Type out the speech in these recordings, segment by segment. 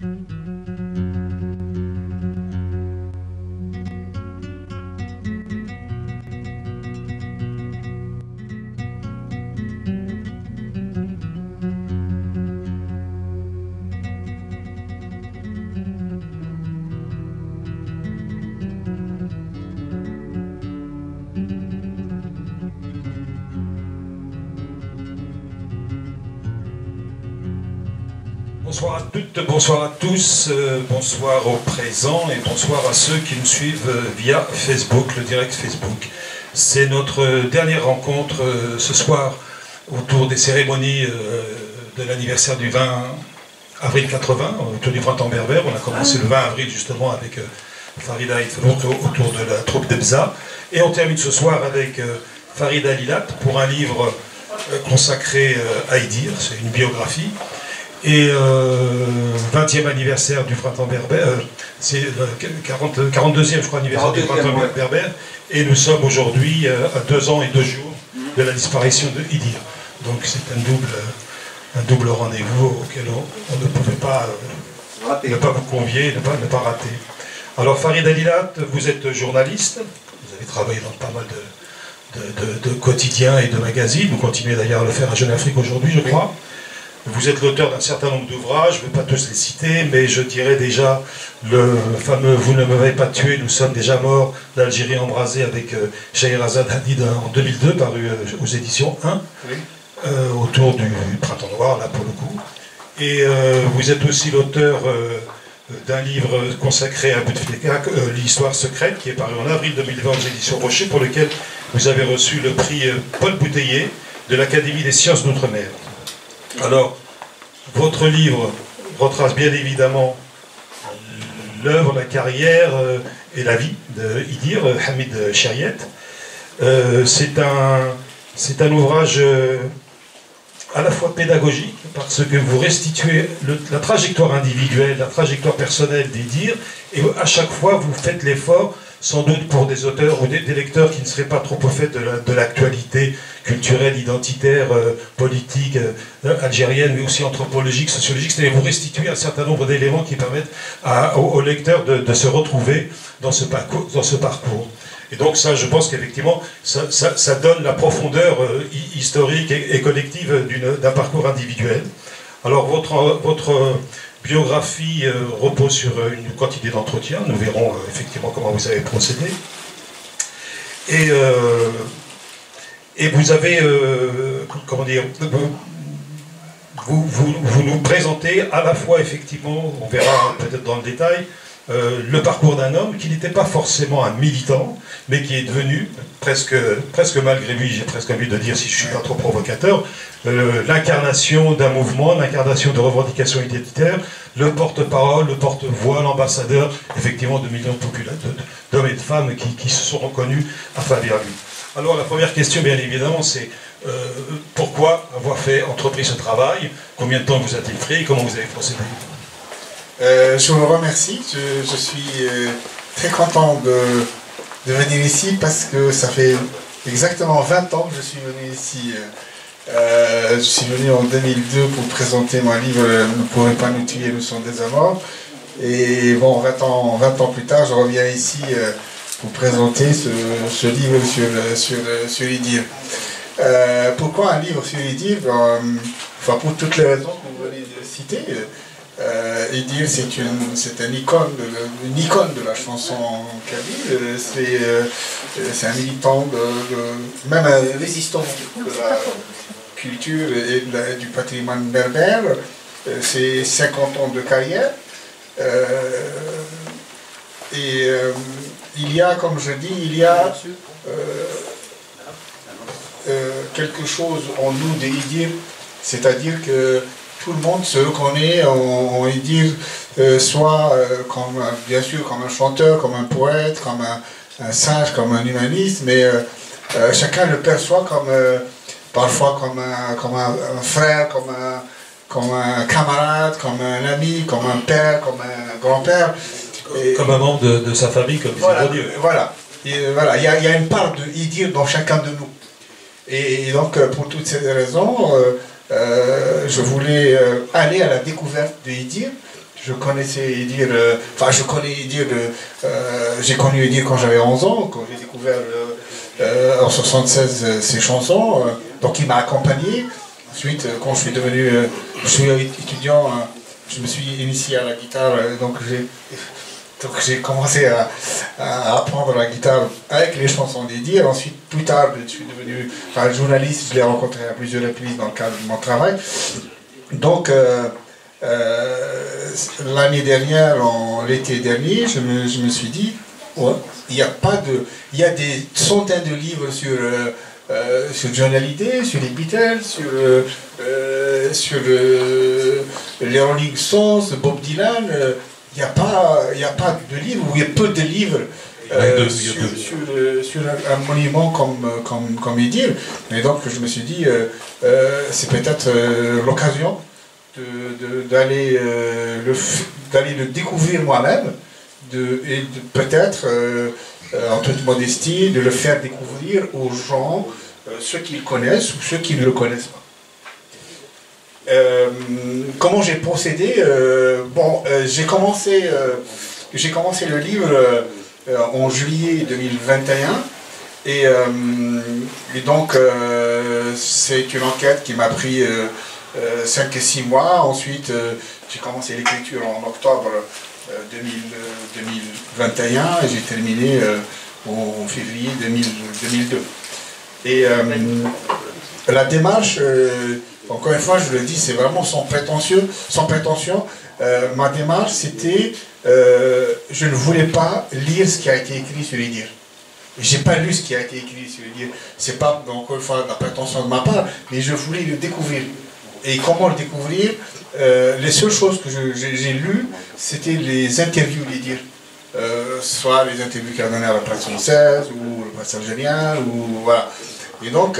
Bonsoir à toutes, bonsoir à tous, bonsoir aux présents et bonsoir à ceux qui nous suivent via Facebook, le direct Facebook. C'est notre dernière rencontre ce soir autour des cérémonies de l'anniversaire du 20 avril 80, autour du printemps berbère. On a commencé le 20 avril justement avec Farida Ifrouk autour de la troupe d'Ebza. Et on termine ce soir avec Farida Lilat pour un livre consacré à Idir, c'est une biographie. Et 20e anniversaire du printemps berbère, c'est le 42e je crois anniversaire du printemps berbère, et nous sommes aujourd'hui à 2 ans et 2 jours de la disparition de Idir. Donc c'est un double rendez-vous auquel on ne pouvait pas ne pas vous convier, ne pas rater. Alors Farida Lilat, vous êtes journaliste, vous avez travaillé dans pas mal de quotidiens et de magazines, vous continuez d'ailleurs à le faire à Jeune Afrique aujourd'hui je crois. Vous êtes l'auteur d'un certain nombre d'ouvrages, je ne vais pas tous les citer, mais je dirais déjà le fameux « Vous ne m'avez pas tué, nous sommes déjà morts » d'Algérie embrasée avec Scheherazade Hadid en 2002, paru aux éditions 1, oui. Autour du Printemps Noir, là pour le coup. Et vous êtes aussi l'auteur d'un livre consacré à Bouteflika, l'histoire secrète, qui est paru en avril 2020 aux éditions Rocher, pour lequel vous avez reçu le prix Paul Bouteiller de l'Académie des sciences d'outre-mer. Alors, votre livre retrace bien évidemment l'œuvre, la carrière et la vie de Idir, Hamid Chariet. C'est un ouvrage à la fois pédagogique, parce que vous restituez la trajectoire individuelle, la trajectoire personnelle d'Idir, et à chaque fois vous faites l'effort, sans doute pour des auteurs ou des lecteurs qui ne seraient pas trop au fait de l'actualité culturelle, identitaire, politique, algérienne, mais aussi anthropologique, sociologique, c'est-à-dire vous restituez un certain nombre d'éléments qui permettent aux lecteurs de se retrouver dans ce parcours. Et donc ça, je pense qu'effectivement, ça donne la profondeur historique et collective d'un parcours individuel. Alors votre biographie repose sur une quantité d'entretiens, nous verrons effectivement comment vous avez procédé. Et vous avez, comment dire, vous nous présentez à la fois effectivement, on verra peut-être dans le détail, le parcours d'un homme qui n'était pas forcément un militant, mais qui est devenu, presque malgré lui, j'ai presque envie de dire, si je ne suis pas trop provocateur, l'incarnation d'un mouvement, l'incarnation de revendications identitaires, le porte-parole, le porte-voix, l'ambassadeur, effectivement, de millions de populations, d'hommes et de femmes qui se sont reconnus à travers lui. Alors la première question, bien évidemment, c'est pourquoi avoir entrepris ce travail? Combien de temps vous a-t-il pris? Comment vous avez procédé? Je vous remercie. Je suis très content de venir ici parce que ça fait exactement 20 ans que je suis venu ici. Je suis venu en 2002 pour présenter mon livre « Nous ne pourrons pas nous tuer, nous sommes des morts ». Et bon, 20 ans plus tard, je reviens ici pour présenter ce livre sur Idir. Pourquoi un livre sur Idir? Enfin, pour toutes les raisons que vous venez de citer. Idir, c'est une icône de la chanson kabyle. C'est un militant, même un résistant de la culture et du patrimoine berbère. C'est 50 ans de carrière. Il y a, comme je dis, il y a quelque chose en nous d'Idir, c'est-à-dire que tout le monde se reconnaît en Idir, soit bien sûr comme un chanteur, comme un poète, comme un sage, comme un humaniste, mais chacun le perçoit parfois comme un frère, comme un camarade, comme un ami, comme un père, comme un grand-père. Comme un membre de sa famille, comme voilà, disait Dieu. Voilà. Il y a une part de Idir dans chacun de nous. Et donc, pour toutes ces raisons, je voulais aller à la découverte de Idir. je connaissais Idir, enfin je connais Idir, j'ai connu Idir quand j'avais 11 ans, quand j'ai découvert en 76 ses chansons, donc il m'a accompagné. Ensuite, quand je suis devenu, je suis étudiant, je me suis initié à la guitare, donc j'ai commencé à apprendre la guitare avec les chansons d'Idir. Ensuite, plus tard, je suis devenu journaliste, je l'ai rencontré à plusieurs reprises dans le cadre de mon travail. Donc, l'année dernière, l'été dernier, je me suis dit, ouais, il y a des centaines de livres sur Johnny Hallyday, sur les Beatles, sur les Rolling Stones, Bob Dylan. Il n'y a pas de livre, ou il y a peu de livres sur un monument comme Idir. Et donc je me suis dit, c'est peut-être l'occasion d'aller le découvrir moi-même, et peut-être, en toute modestie, de le faire découvrir aux gens, ceux qui le connaissent ou ceux qui ne le connaissent pas. Comment j'ai procédé? J'ai commencé le livre en juillet 2021 et donc c'est une enquête qui m'a pris 5 et 6 mois. Ensuite j'ai commencé l'écriture en octobre 2021 et j'ai terminé en février 2002. Et la démarche, encore une fois, je le dis, c'est vraiment sans prétention. Ma démarche, c'était, je ne voulais pas lire ce qui a été écrit sur Idir. J'ai pas lu ce qui a été écrit sur Idir. C'est pas, encore une fois, la prétention de ma part, mais je voulais le découvrir. Et comment le découvrir? Les seules choses que j'ai lues, c'était les interviews d'Idir. Soit les interviews qu'il a données à la presse française, ou le presse algérien, ou voilà. Et donc,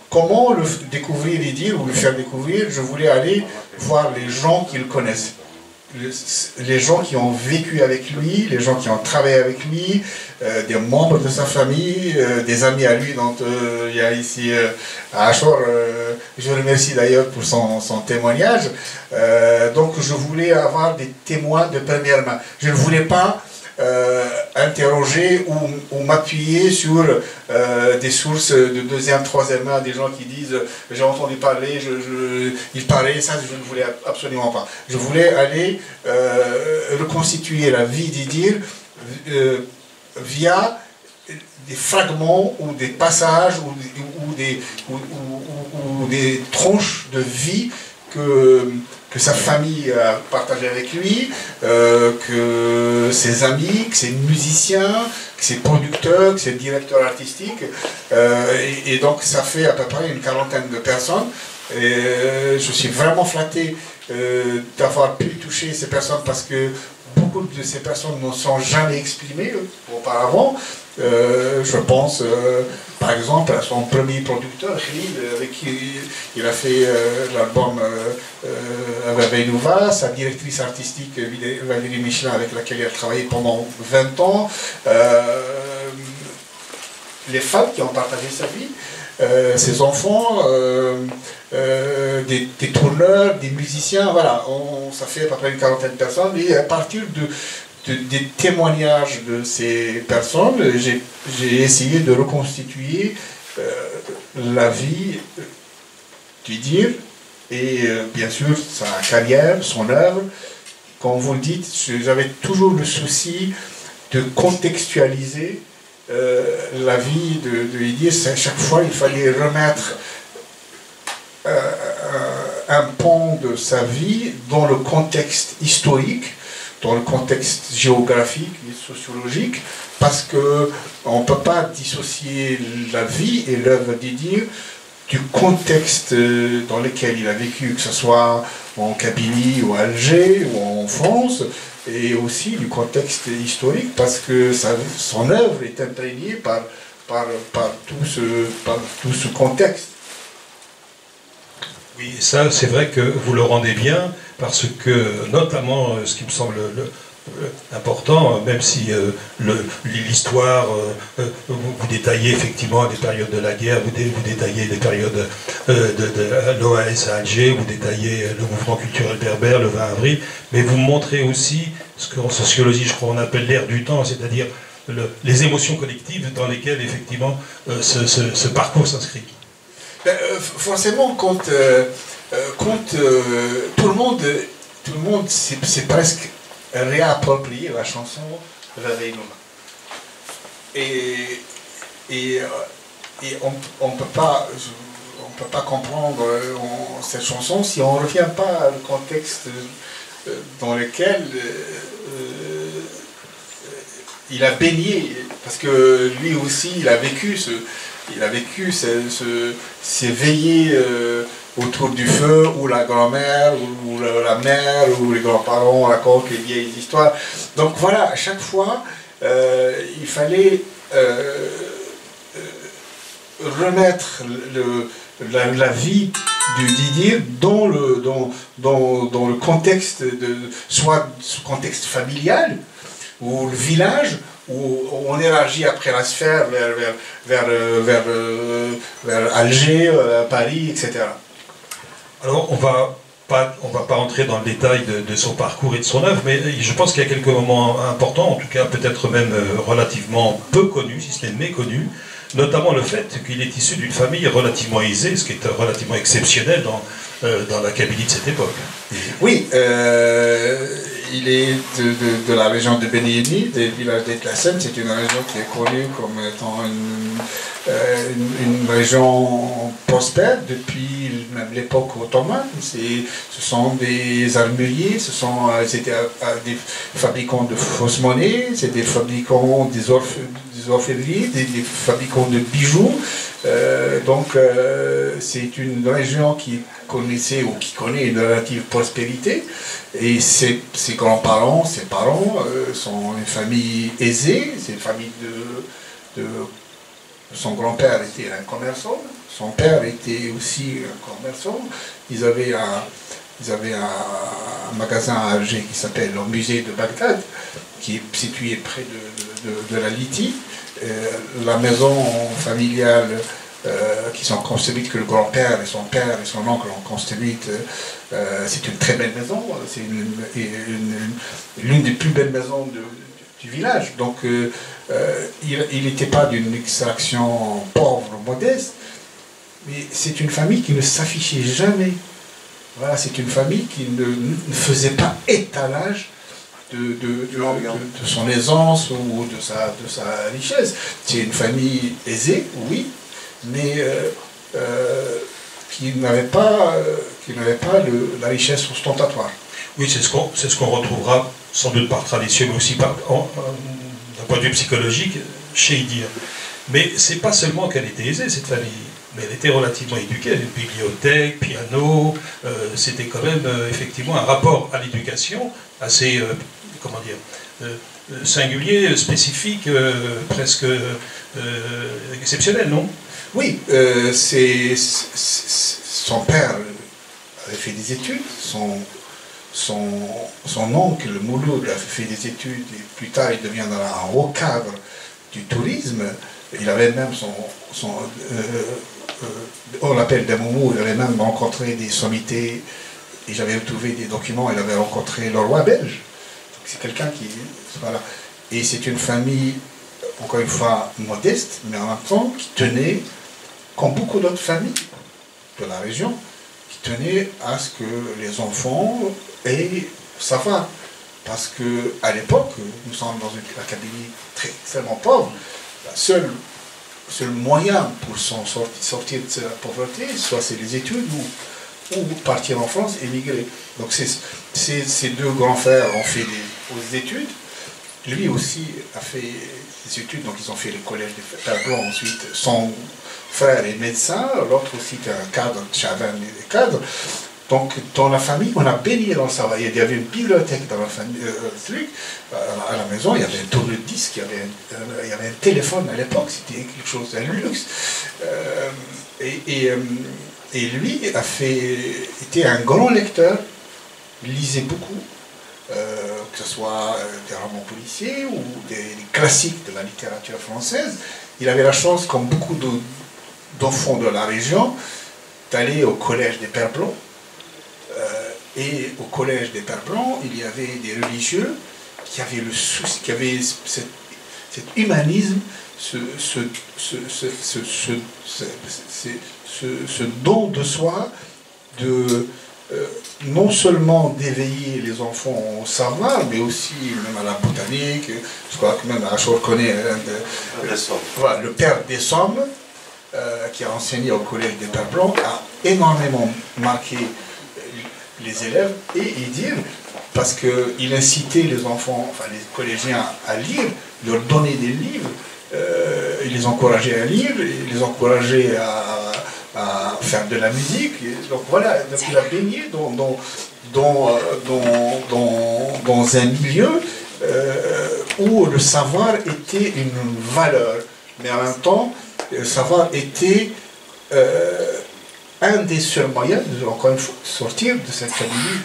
comment le découvrir Idir, ou le faire découvrir? Je voulais aller voir les gens qui le connaissent. Les gens qui ont vécu avec lui, les gens qui ont travaillé avec lui, des membres de sa famille, des amis à lui, dont il y a ici à Achor, je remercie d'ailleurs pour son témoignage. Donc je voulais avoir des témoins de première main. Je ne voulais pas interroger ou m'appuyer sur des sources de deuxième, troisième main, des gens qui disent j'ai entendu parler, il parlait, ça je ne voulais absolument pas. Je voulais aller reconstituer la vie d'Idir via des fragments ou des passages ou des tranches de vie que sa famille a partagé avec lui, que ses amis, que ses musiciens, que ses producteurs, que ses directeurs artistiques. Et donc ça fait à peu près une quarantaine de personnes. Et je suis vraiment flatté d'avoir pu toucher ces personnes parce que beaucoup de ces personnes ne sont jamais exprimées auparavant. Je pense par exemple à son premier producteur, Khalil, avec qui il a fait l'album Aveinouva, sa directrice artistique Valérie Michelin, avec laquelle il a travaillé pendant 20 ans, les femmes qui ont partagé sa vie, ses enfants, des tourneurs, des musiciens, voilà, ça fait à peu près une quarantaine de personnes, et à partir des témoignages de ces personnes, j'ai essayé de reconstituer la vie d'Idir et bien sûr sa carrière, son œuvre. Comme vous le dites, j'avais toujours le souci de contextualiser la vie de Idir. Chaque fois, il fallait remettre un pan de sa vie dans le contexte historique, dans le contexte géographique et sociologique, parce qu'on ne peut pas dissocier la vie et l'œuvre d'Idir du contexte dans lequel il a vécu, que ce soit en Kabylie ou à Alger ou en France, et aussi du contexte historique, parce que son œuvre est imprégnée par tout ce contexte. Oui, ça c'est vrai que vous le rendez bien, parce que notamment ce qui me semble important, même si l'histoire, vous détaillez effectivement les périodes de la guerre, vous détaillez les périodes de l'OAS à Alger, vous détaillez le mouvement culturel berbère, le 20 avril, mais vous montrez aussi ce qu'en sociologie, je crois, on appelle l'ère du temps, c'est-à-dire les émotions collectives dans lesquelles, effectivement, ce parcours s'inscrit. Forcément, quand tout le monde c'est presque réapproprié la chanson Réveil Numa. Et on peut pas comprendre cette chanson si on ne revient pas au contexte dans lequel il a baigné, parce que lui aussi il a vécu ces veillées autour du feu, où la grand-mère, ou la mère, ou les grands-parents racontent les vieilles histoires. Donc voilà, à chaque fois, il fallait remettre la vie du Didier dans le contexte, soit ce contexte familial, ou le village, où on élargit après la sphère vers Alger, Paris, etc. Alors, on va pas rentrer dans le détail de son parcours et de son œuvre, mais je pense qu'il y a quelques moments importants, en tout cas peut-être même relativement peu connus, si ce n'est méconnus, notamment le fait qu'il est issu d'une famille relativement aisée, ce qui est relativement exceptionnel dans la Kabylie de cette époque. Oui, il est de la région de Beni-Yeni, des villages d'Etlassem. C'est une région qui est connue comme étant une région prospère depuis même l'époque ottomane. Ce sont des armuriers, c'était des fabricants de fausses monnaies, c'est des fabricants des orfèvreries, des fabricants de bijoux. Donc c'est une région qui connaissait ou qui connaît une relative prospérité, et ses grands-parents, ses parents sont une famille aisée. C'est une famille son grand-père était un commerçant, son père était aussi un commerçant. Ils avaient un magasin à Alger qui s'appelle le musée de Bagdad, qui est situé près de la Lyti. La maison familiale qui sont construites, que le grand-père et son père et son oncle ont construite, c'est une très belle maison, c'est l'une des plus belles maisons du village. Donc il n'était pas d'une extraction pauvre, modeste, mais c'est une famille qui ne s'affichait jamais. Voilà, c'est une famille qui ne faisait pas étalage de son aisance ou de sa richesse. C'est une famille aisée, oui, mais qui n'avait pas la richesse ostentatoire. Oui, c'est ce qu'on retrouvera sans doute par tradition, mais aussi d'un point de vue psychologique chez Idir. Mais c'est pas seulement qu'elle était aisée, cette famille, mais elle était relativement éduquée. Elle avait une bibliothèque, piano, c'était quand même effectivement un rapport à l'éducation assez, comment dire, singulier, spécifique, presque exceptionnel, non? Oui, son père avait fait des études, son oncle, le Mouloud, a fait des études, et plus tard il deviendra un haut cadre du tourisme. Il avait même on l'appelle Damoumou, il avait même rencontré des sommités, et j'avais retrouvé des documents, il avait rencontré le roi belge. C'est quelqu'un qui... Voilà. Et c'est une famille, encore une fois, modeste, mais en même temps qui tenait, comme beaucoup d'autres familles de la région, qui tenaient à ce que les enfants aient savoir. Parce qu'à l'époque, nous sommes dans une Kabylie extrêmement pauvre, le seul moyen pour sortir de la pauvreté, soit c'est les études ou partir en France, émigrer. Donc ces deux grands frères ont fait des études. Lui aussi a fait des études, donc ils ont fait le collège de Perdon. Ensuite, son frère est médecin, l'autre aussi est un cadre, Chavan est cadre. Donc dans la famille, on a baigné dans le savoir. Il y avait une bibliothèque dans la famille, à la maison, il y avait un tourne-disque, il y avait un téléphone à l'époque, c'était quelque chose d'un luxe. Et lui était un grand lecteur, il lisait beaucoup, que ce soit des romans policiers ou des classiques de la littérature française. Il avait la chance, comme beaucoup d'enfants de la région, d'aller au collège des Pères Blancs. Et au collège des Pères Blancs, il y avait des religieux qui avaient le souci, qui avaient cet humanisme, ce don de soi, de non seulement d'éveiller les enfants au savoir, mais aussi même à la botanique. Je crois que même Achor connaît voilà, le père des Sommes, qui a enseigné au collège des Pères Blancs, a énormément marqué les élèves, et il dit, parce qu'il incitait les enfants, enfin les collégiens à lire, leur donner des livres, il les encourageait à lire, il les encourageait à faire de la musique. Donc voilà, donc il a baigné dans un milieu où le savoir était une valeur, mais en même temps, le savoir était un des seuls moyens, encore une fois, de sortir de cette famille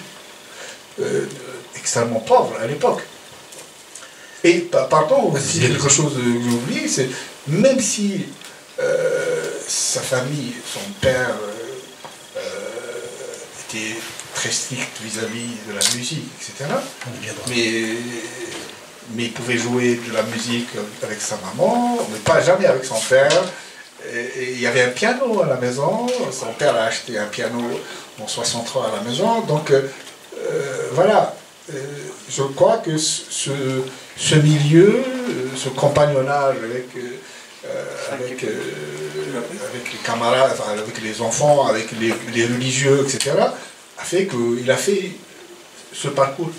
extrêmement pauvre à l'époque. Et pardon, aussi quelque chose que j'ai oublié, c'est même si sa famille, son père était très strict vis-à-vis de la musique, etc. Mais il pouvait jouer de la musique avec sa maman, mais pas jamais avec son père. Et il y avait un piano à la maison, son père a acheté un piano en 63 à la maison, donc voilà, je crois que ce milieu, ce compagnonnage avec les camarades, enfin, avec les enfants, avec les religieux, etc., a fait qu'il a fait ce parcours.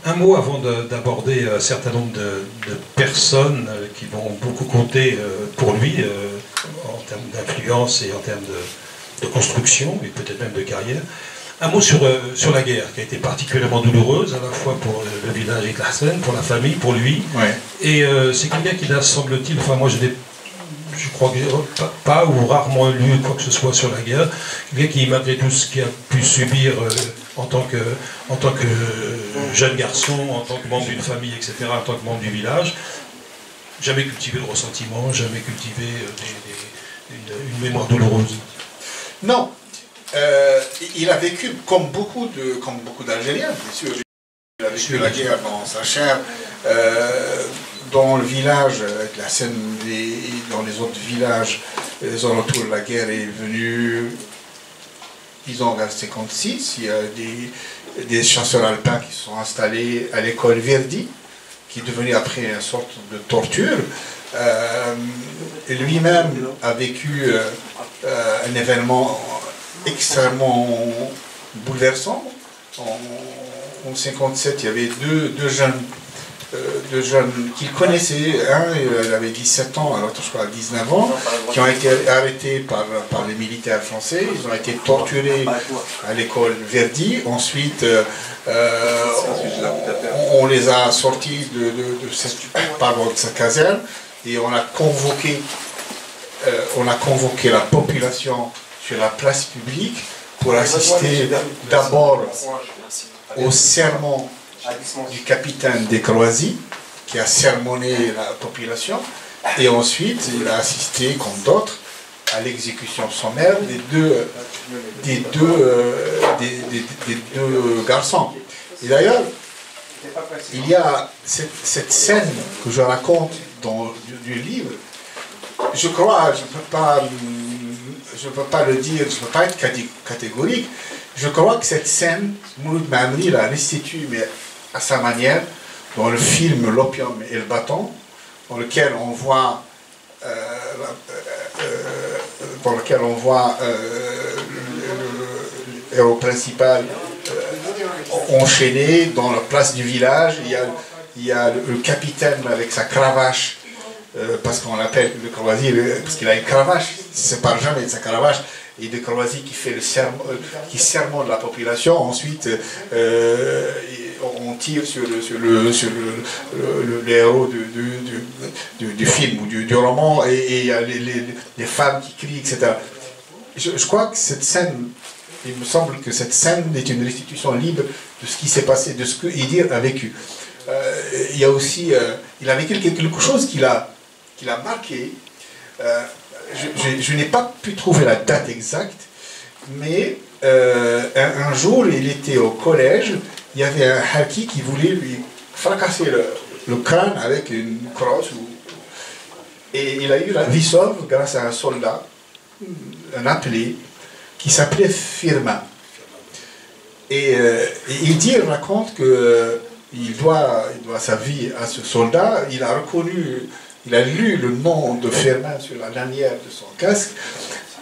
Un mot avant d'aborder un certain nombre de personnes qui vont beaucoup compter pour lui en termes d'influence et en termes de construction et peut-être même de carrière. Un mot sur la guerre qui a été particulièrement douloureuse à la fois pour le village et Tlaxen, pour la famille, pour lui. Ouais. Et c'est quelqu'un qui n'a, semble-t-il, enfin moi je crois que pas ou rarement lu quoi que ce soit sur la guerre, quelqu'un qui, malgré tout ce qu'il a pu subir en tant que jeune garçon, en tant que membre d'une famille, etc., en tant que membre du village, jamais cultivé le ressentiment, jamais cultivé une mémoire douloureuse. Non, il a vécu comme beaucoup d'Algériens, bien sûr. Il a vécu la guerre dans sa chair, dans le village, avec la Seine et dans les autres villages, les alentours de la guerre est venue, disons, vers 1956. Il y a des chasseurs alpins qui se sont installés à l'école Verdi, qui est devenue après une sorte de torture. Et lui-même a vécu un événement extrêmement bouleversant. En 1957, il y avait deux jeunes qu'il connaissait. Un, il avait 17 ans, l'autre, je crois, 19 ans, qui ont été arrêtés par les militaires français. Ils ont été torturés à l'école Verdi. Ensuite, on les a sortis de cette caserne et on a convoqué la population sur la place publique pour assister d'abord au sermon du capitaine Descroisy, qui a sermonné la population, et ensuite il a assisté, comme d'autres, à l'exécution sommaire des deux garçons. Et d'ailleurs, il y a cette scène que je raconte dans du livre. Je crois, je ne peux pas le dire, je ne peux pas être catégorique. Je crois que cette scène, Mouloud Maamri la restitue, mais à sa manière, dans le film L'Opium et le bâton, dans lequel on voit le héros principal enchaîné dans la place du village. Il y a le capitaine avec sa cravache, parce qu'on l'appelle de Croisy, parce qu'il a une cravache, il ne se sépare jamais de sa cravache, et de Croisy qui fait qui sermonne la population. Ensuite, on tire sur le héros du film ou du roman, et il y a les femmes qui crient, etc. Je crois que cette scène, il me semble que cette scène est une restitution libre ce qui s'est passé, de ce que Idir a vécu. Il y a aussi, il a vécu quelque chose qui l'a marqué. Je n'ai pas pu trouver la date exacte, mais un jour, il était au collège, il y avait un harki qui voulait lui fracasser le crâne avec une crosse. Et il a eu la vie sauve grâce à un soldat, un appelé, qui s'appelait Firmin. Et il raconte qu'il doit sa vie à ce soldat. Il a lu le nom de Firmin sur la lanière de son casque.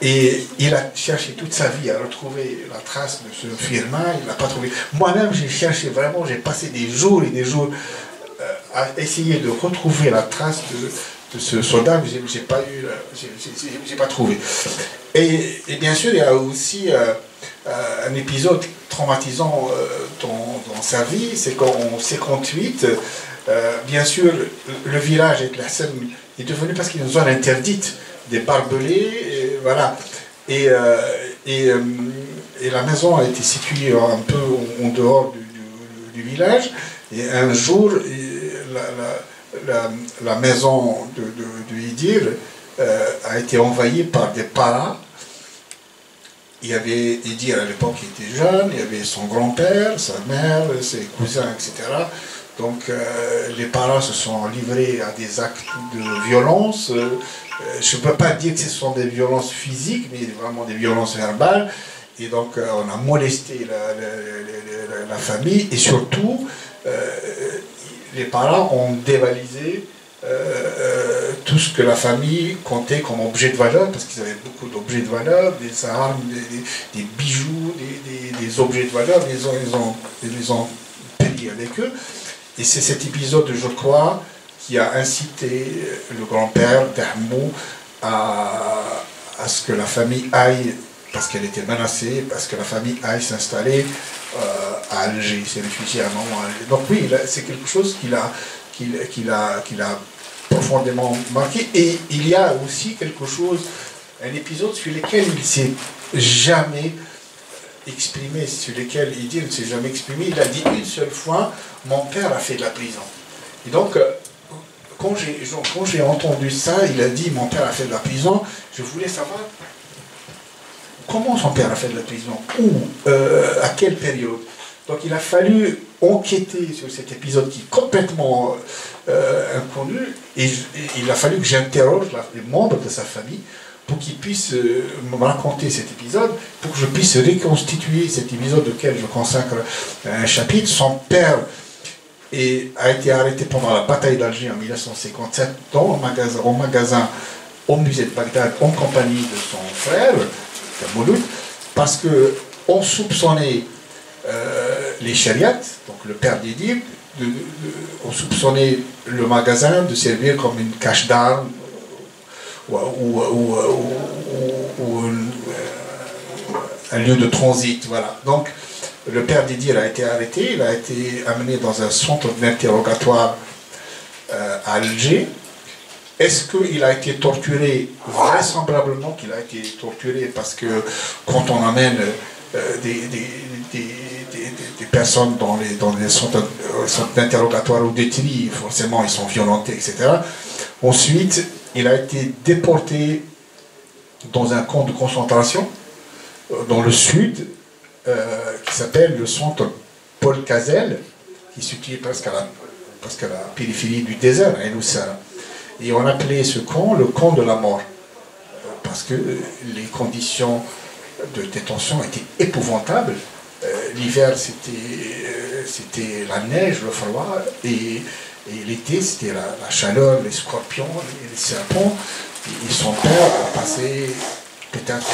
Et il a cherché toute sa vie à retrouver la trace de ce Firmin. Il n'a pas trouvé. Moi-même, j'ai cherché vraiment, j'ai passé des jours et des jours à essayer de retrouver la trace de ce soldat, mais j'ai pas trouvé. Et bien sûr, il y a aussi un épisode traumatisant dans sa vie, c'est qu'en 58, bien sûr, le village avec la Seine est devenu presque une zone interdite, des barbelés, et voilà. Et la maison a été située un peu en dehors du village, et un jour, la maison de Idir a été envahie par des paras. Il y avait Idir à l'époque qui était jeune, il y avait son grand-père, sa mère, ses cousins, etc. Donc les paras se sont livrés à des actes de violence. Je ne peux pas dire que ce sont des violences physiques, mais vraiment des violences verbales. Et donc on a molesté la famille, et surtout les parents ont dévalisé tout ce que la famille comptait comme objet de valeur, parce qu'ils avaient beaucoup d'objets de valeur, des armes, des bijoux, des objets de valeur, ils les ont payés avec eux. Et c'est cet épisode, je crois, qui a incité le grand-père d'Ahmou à ce que la famille aille, parce qu'elle était menacée, parce que la famille aille s'installer à Alger, s'est réfugié à un moment à Alger. Donc oui, c'est quelque chose qu'il a profondément marqué. Et il y a aussi quelque chose, un épisode sur lequel il ne s'est jamais exprimé, sur lequel il dit, il ne s'est jamais exprimé. Il a dit une seule fois, mon père a fait de la prison. Et donc, quand j'ai entendu ça, il a dit, mon père a fait de la prison, je voulais savoir comment son père a fait de la prison, où, à quelle période. Donc il a fallu enquêter sur cet épisode qui est complètement inconnu, et il a fallu que j'interroge les membres de sa famille pour qu'ils puissent me raconter cet épisode, pour que je puisse reconstituer cet épisode auquel je consacre un chapitre. Son père a été arrêté pendant la bataille d'Alger en 1957 au magasin au musée de Bagdad en compagnie de son frère, Mouloud, parce qu'on soupçonnait les chariats, donc le père d'Idir, on soupçonnait le magasin de servir comme une cache d'armes ou un lieu de transit. Voilà. Donc le père d'Idir a été arrêté, il a été amené dans un centre d'interrogatoire à Alger. Est-ce qu'il a été torturé? Vraisemblablement qu'il a été torturé, parce que quand on amène des personnes dans les centres d'interrogatoire ou de tri, forcément ils sont violentés, etc. Ensuite, il a été déporté dans un camp de concentration dans le sud, qui s'appelle le centre Paul Cazel, qui se situe presque à la périphérie du désert, à El Oussara. Et on appelait ce camp le camp de la mort, parce que les conditions de détention étaient épouvantables. L'hiver, c'était la neige, le froid, et l'été, c'était la chaleur, les scorpions, les serpents. Et son père a passé peut-être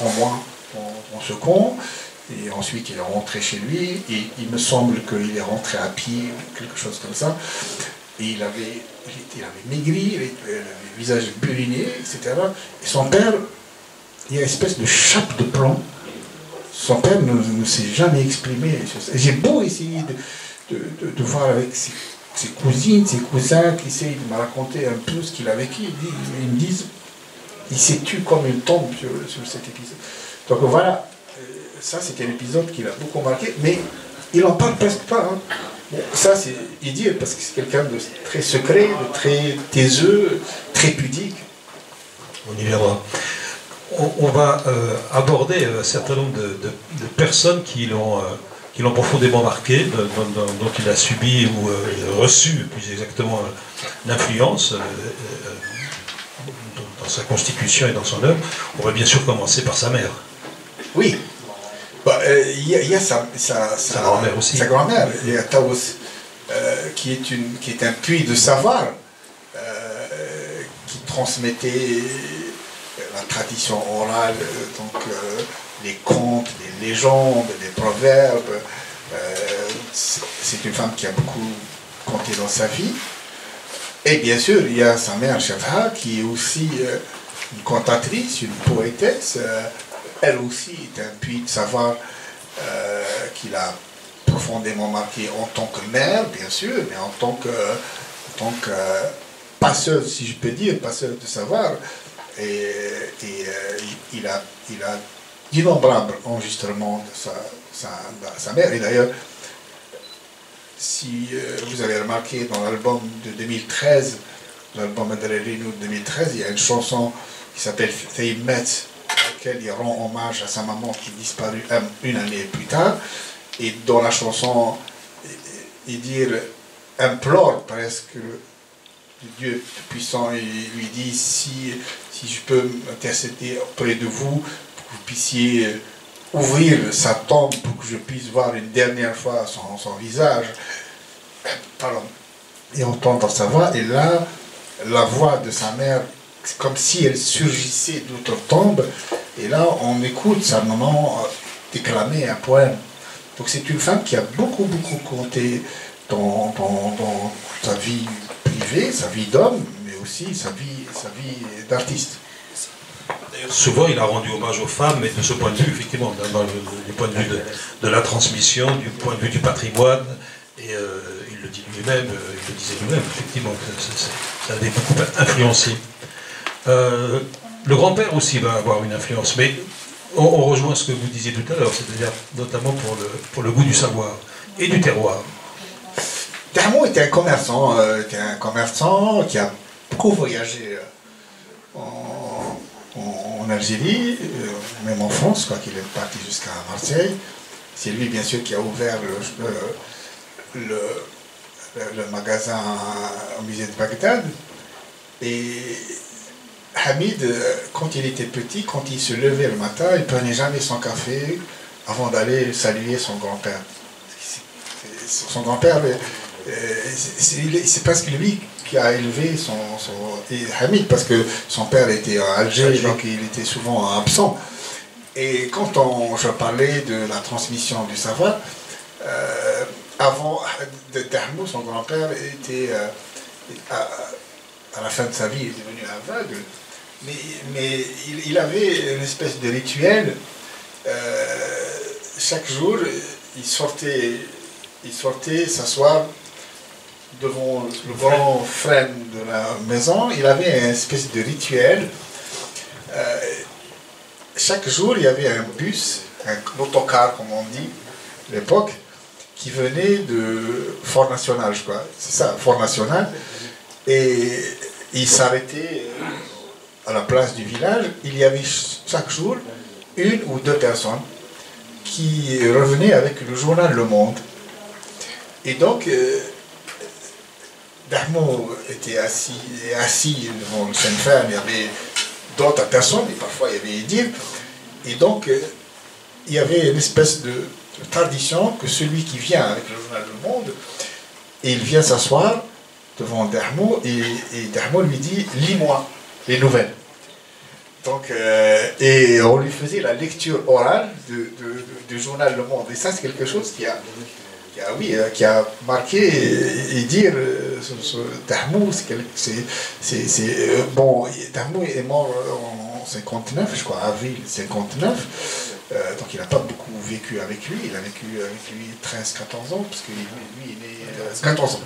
2-3 mois dans ce camp, et ensuite il est rentré chez lui, et il me semble qu'il est rentré à pied, quelque chose comme ça, et il avait maigri, il avait le visage buriné, etc. Et son père, il y a une espèce de chape de plomb. Son père ne s'est jamais exprimé sur ça. J'ai beau essayer de voir avec ses cousines, ses cousins qui essayent de me raconter un peu ce qu'il a vécu. Ils me disent, il s'est tué comme une tombe sur cet épisode. Donc voilà, ça c'était un épisode qui l'a beaucoup marqué, mais il n'en parle presque pas. Hein. Bon, ça, c'est Idir, parce que c'est quelqu'un de très secret, de très taiseux, très pudique. On y viendra. On va aborder un certain nombre de personnes qui l'ont profondément marqué, dont il a subi ou reçu, plus exactement, l'influence dans sa constitution et dans son œuvre. On va bien sûr commencer par sa mère. Oui. Il y a sa grand-mère aussi. Sa grand-mère, il y a Taous, qui est un puits de savoir, qui transmettait la tradition orale, donc les contes, les légendes, les proverbes. C'est une femme qui a beaucoup compté dans sa vie. Et bien sûr, il y a sa mère, Shafha, qui est aussi une cantatrice, une poétesse. Elle aussi est un puits de savoir qui l'a profondément marqué en tant que mère, bien sûr, mais en tant que passeuse, si je peux dire, passeuse de savoir. Et il a d'innombrables enregistrements de sa mère. Et d'ailleurs, si vous avez remarqué dans l'album de 2013, l'album Adrenaline de 2013, il y a une chanson qui s'appelle Thaïb Metz, à laquelle il rend hommage à sa maman qui disparut une année plus tard. Et dans la chanson, il implore presque Dieu puissant, et lui dit si je peux m'intercéder auprès de vous, pour que vous puissiez ouvrir sa tombe pour que je puisse voir une dernière fois son visage. Pardon. Et entendre sa voix, et là, la voix de sa mère, c'est comme si elle surgissait d'outre-tombe, et là, on écoute sa maman déclamer un poème. Donc c'est une femme qui a beaucoup, beaucoup compté dans sa vie privée, sa vie d'homme, mais aussi sa vie d'artiste. D'ailleurs, souvent, il a rendu hommage aux femmes, mais de ce point de vue, effectivement, du point de vue de la transmission, du point de vue du patrimoine, et il le dit lui-même, il le disait lui-même, effectivement, ça avait beaucoup influencé. Le grand-père aussi va avoir une influence, mais on rejoint ce que vous disiez tout à l'heure, c'est-à-dire notamment pour le goût du savoir et du terroir. Dahmou était un commerçant qui a beaucoup voyagé en Algérie, même en France, quoi, qu'il est parti jusqu'à Marseille. C'est lui, bien sûr, qui a ouvert le magasin au musée de Bagdad. Et Hamid, quand il était petit, quand il se levait le matin, il ne prenait jamais son café avant d'aller saluer son grand-père. Son grand-père, c'est presque lui qui a élevé Hamid, parce que son père était à Alger, donc il était souvent absent. Et quand je parlais de la transmission du savoir, avant Dahmou, son grand-père était à la fin de sa vie, il est devenu aveugle, mais il avait une espèce de rituel. Chaque jour, il sortait s'asseoir devant le grand frêne de la maison. Il avait une espèce de rituel. Chaque jour, il y avait un bus, un autocar, comme on dit, à l'époque, qui venait de Fort National, je crois. C'est ça, Fort National. Et il s'arrêtait à la place du village. Il y avait chaque jour une ou deux personnes qui revenaient avec le journal Le Monde. Et donc, Dahmou était assis devant le Saint-Fer, il y avait d'autres personnes, et parfois il y avait Idir. Et donc, il y avait une espèce de tradition que celui qui vient avec le journal Le Monde, et il vient s'asseoir devant Dahmou, et Dahmou lui dit « Lis-moi les nouvelles ». Donc, et on lui faisait la lecture orale du journal Le Monde. Et ça, c'est quelque chose qui a marqué et dire Dahmou, bon, Dahmou est mort en 59, je crois, avril 59, donc il n'a pas beaucoup vécu avec lui, il a vécu avec lui 13-14 ans, parce que lui il est 14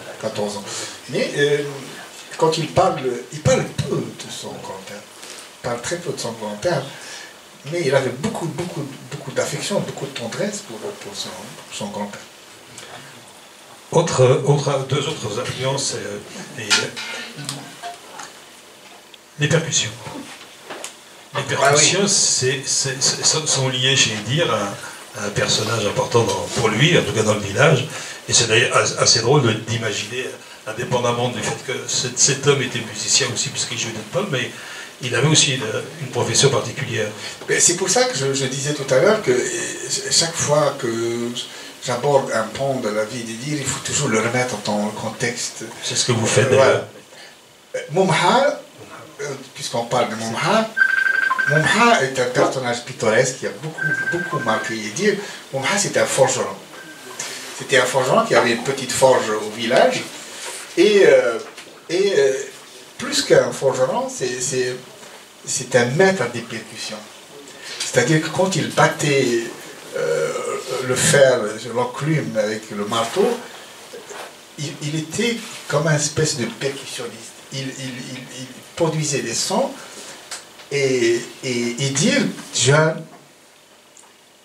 ans. Mais quand il parle peu de son grand-père, il parle très peu de son grand-père, mais il avait beaucoup d'affection, beaucoup de tendresse pour son grand-père. Deux autres influences, les percussions. Les percussions sont liées, j'ai dire, à un personnage important pour lui, en tout cas dans le village. Et c'est d'ailleurs assez drôle d'imaginer, indépendamment du fait que cet homme était musicien aussi, puisqu'il jouait de pommes, mais il avait aussi une profession particulière. C'est pour ça que je disais tout à l'heure que chaque fois que j'aborde un pan de la vie d'Idir, il faut toujours le remettre dans le contexte. C'est ce que vous faites d'ailleurs. Momha, puisqu'on parle de Momha, Momha est un personnage pittoresque qui a beaucoup marqué Idir. Momha, c'est un forgeron. C'était un forgeron qui avait une petite forge au village. Et plus qu'un forgeron, c'est un maître des percussions. C'est-à-dire que quand il battait le fer, l'enclume avec le marteau, il était comme une espèce de percussionniste. Il produisait des sons et dire, jeune,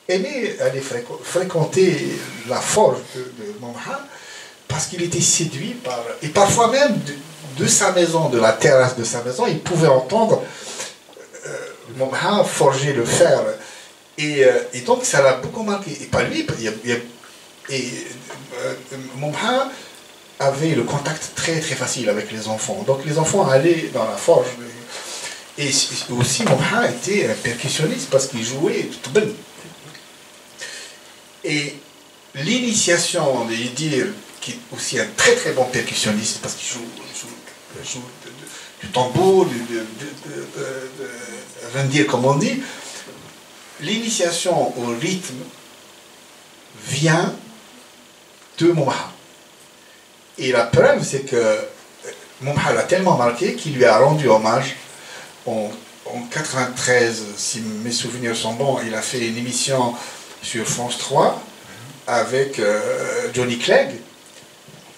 aimait aller fréquenter la forge de Momha parce qu'il était séduit par... Et parfois même, de sa maison, de la terrasse de sa maison, il pouvait entendre Momha forger le fer. Et donc, ça l'a beaucoup marqué. Et pas lui, Momha avait le contact très facile avec les enfants. Donc, les enfants allaient dans la forge. Et aussi, Momha était un percussionniste parce qu'il jouait tout bien. Et l'initiation de Idir, qui est aussi un très bon percussionniste parce qu'il joue du tambour, rendir comme on dit, l'initiation au rythme vient de Momha. Et la preuve, c'est que Momha l'a tellement marqué qu'il lui a rendu hommage en 93, si mes souvenirs sont bons. Il a fait une émission sur France 3 avec Johnny Clegg.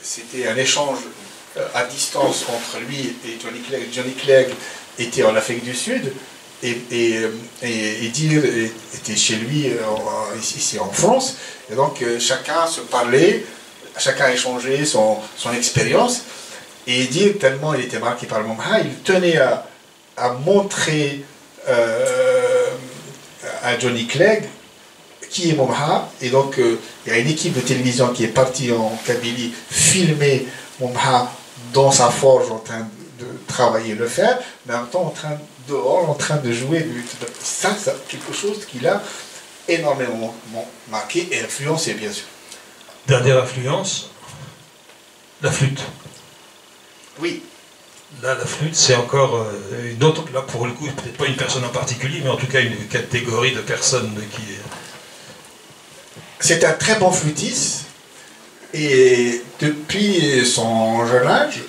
C'était un échange à distance entre lui et Johnny Clegg. Johnny Clegg était en Afrique du Sud et Idir était chez lui ici en France. Et donc chacun se parlait, chacun échangeait son expérience. Et Idir, tellement il était marqué par le Momha, il tenait à montrer à Johnny Clegg qui est Momha. Et donc il y a une équipe de télévision qui est partie en Kabylie filmer Momha dans sa forge en train de travailler le fer, mais en même temps dehors en train de jouer. Ça, c'est quelque chose qui l'a énormément marqué et influencé, bien sûr. Dernière influence, la flûte. Oui. Là, la flûte, c'est encore une autre, là pour le coup, peut-être pas une personne en particulier, mais en tout cas une catégorie de personnes qui... C'est un très bon flûtiste, et depuis son jeune âge,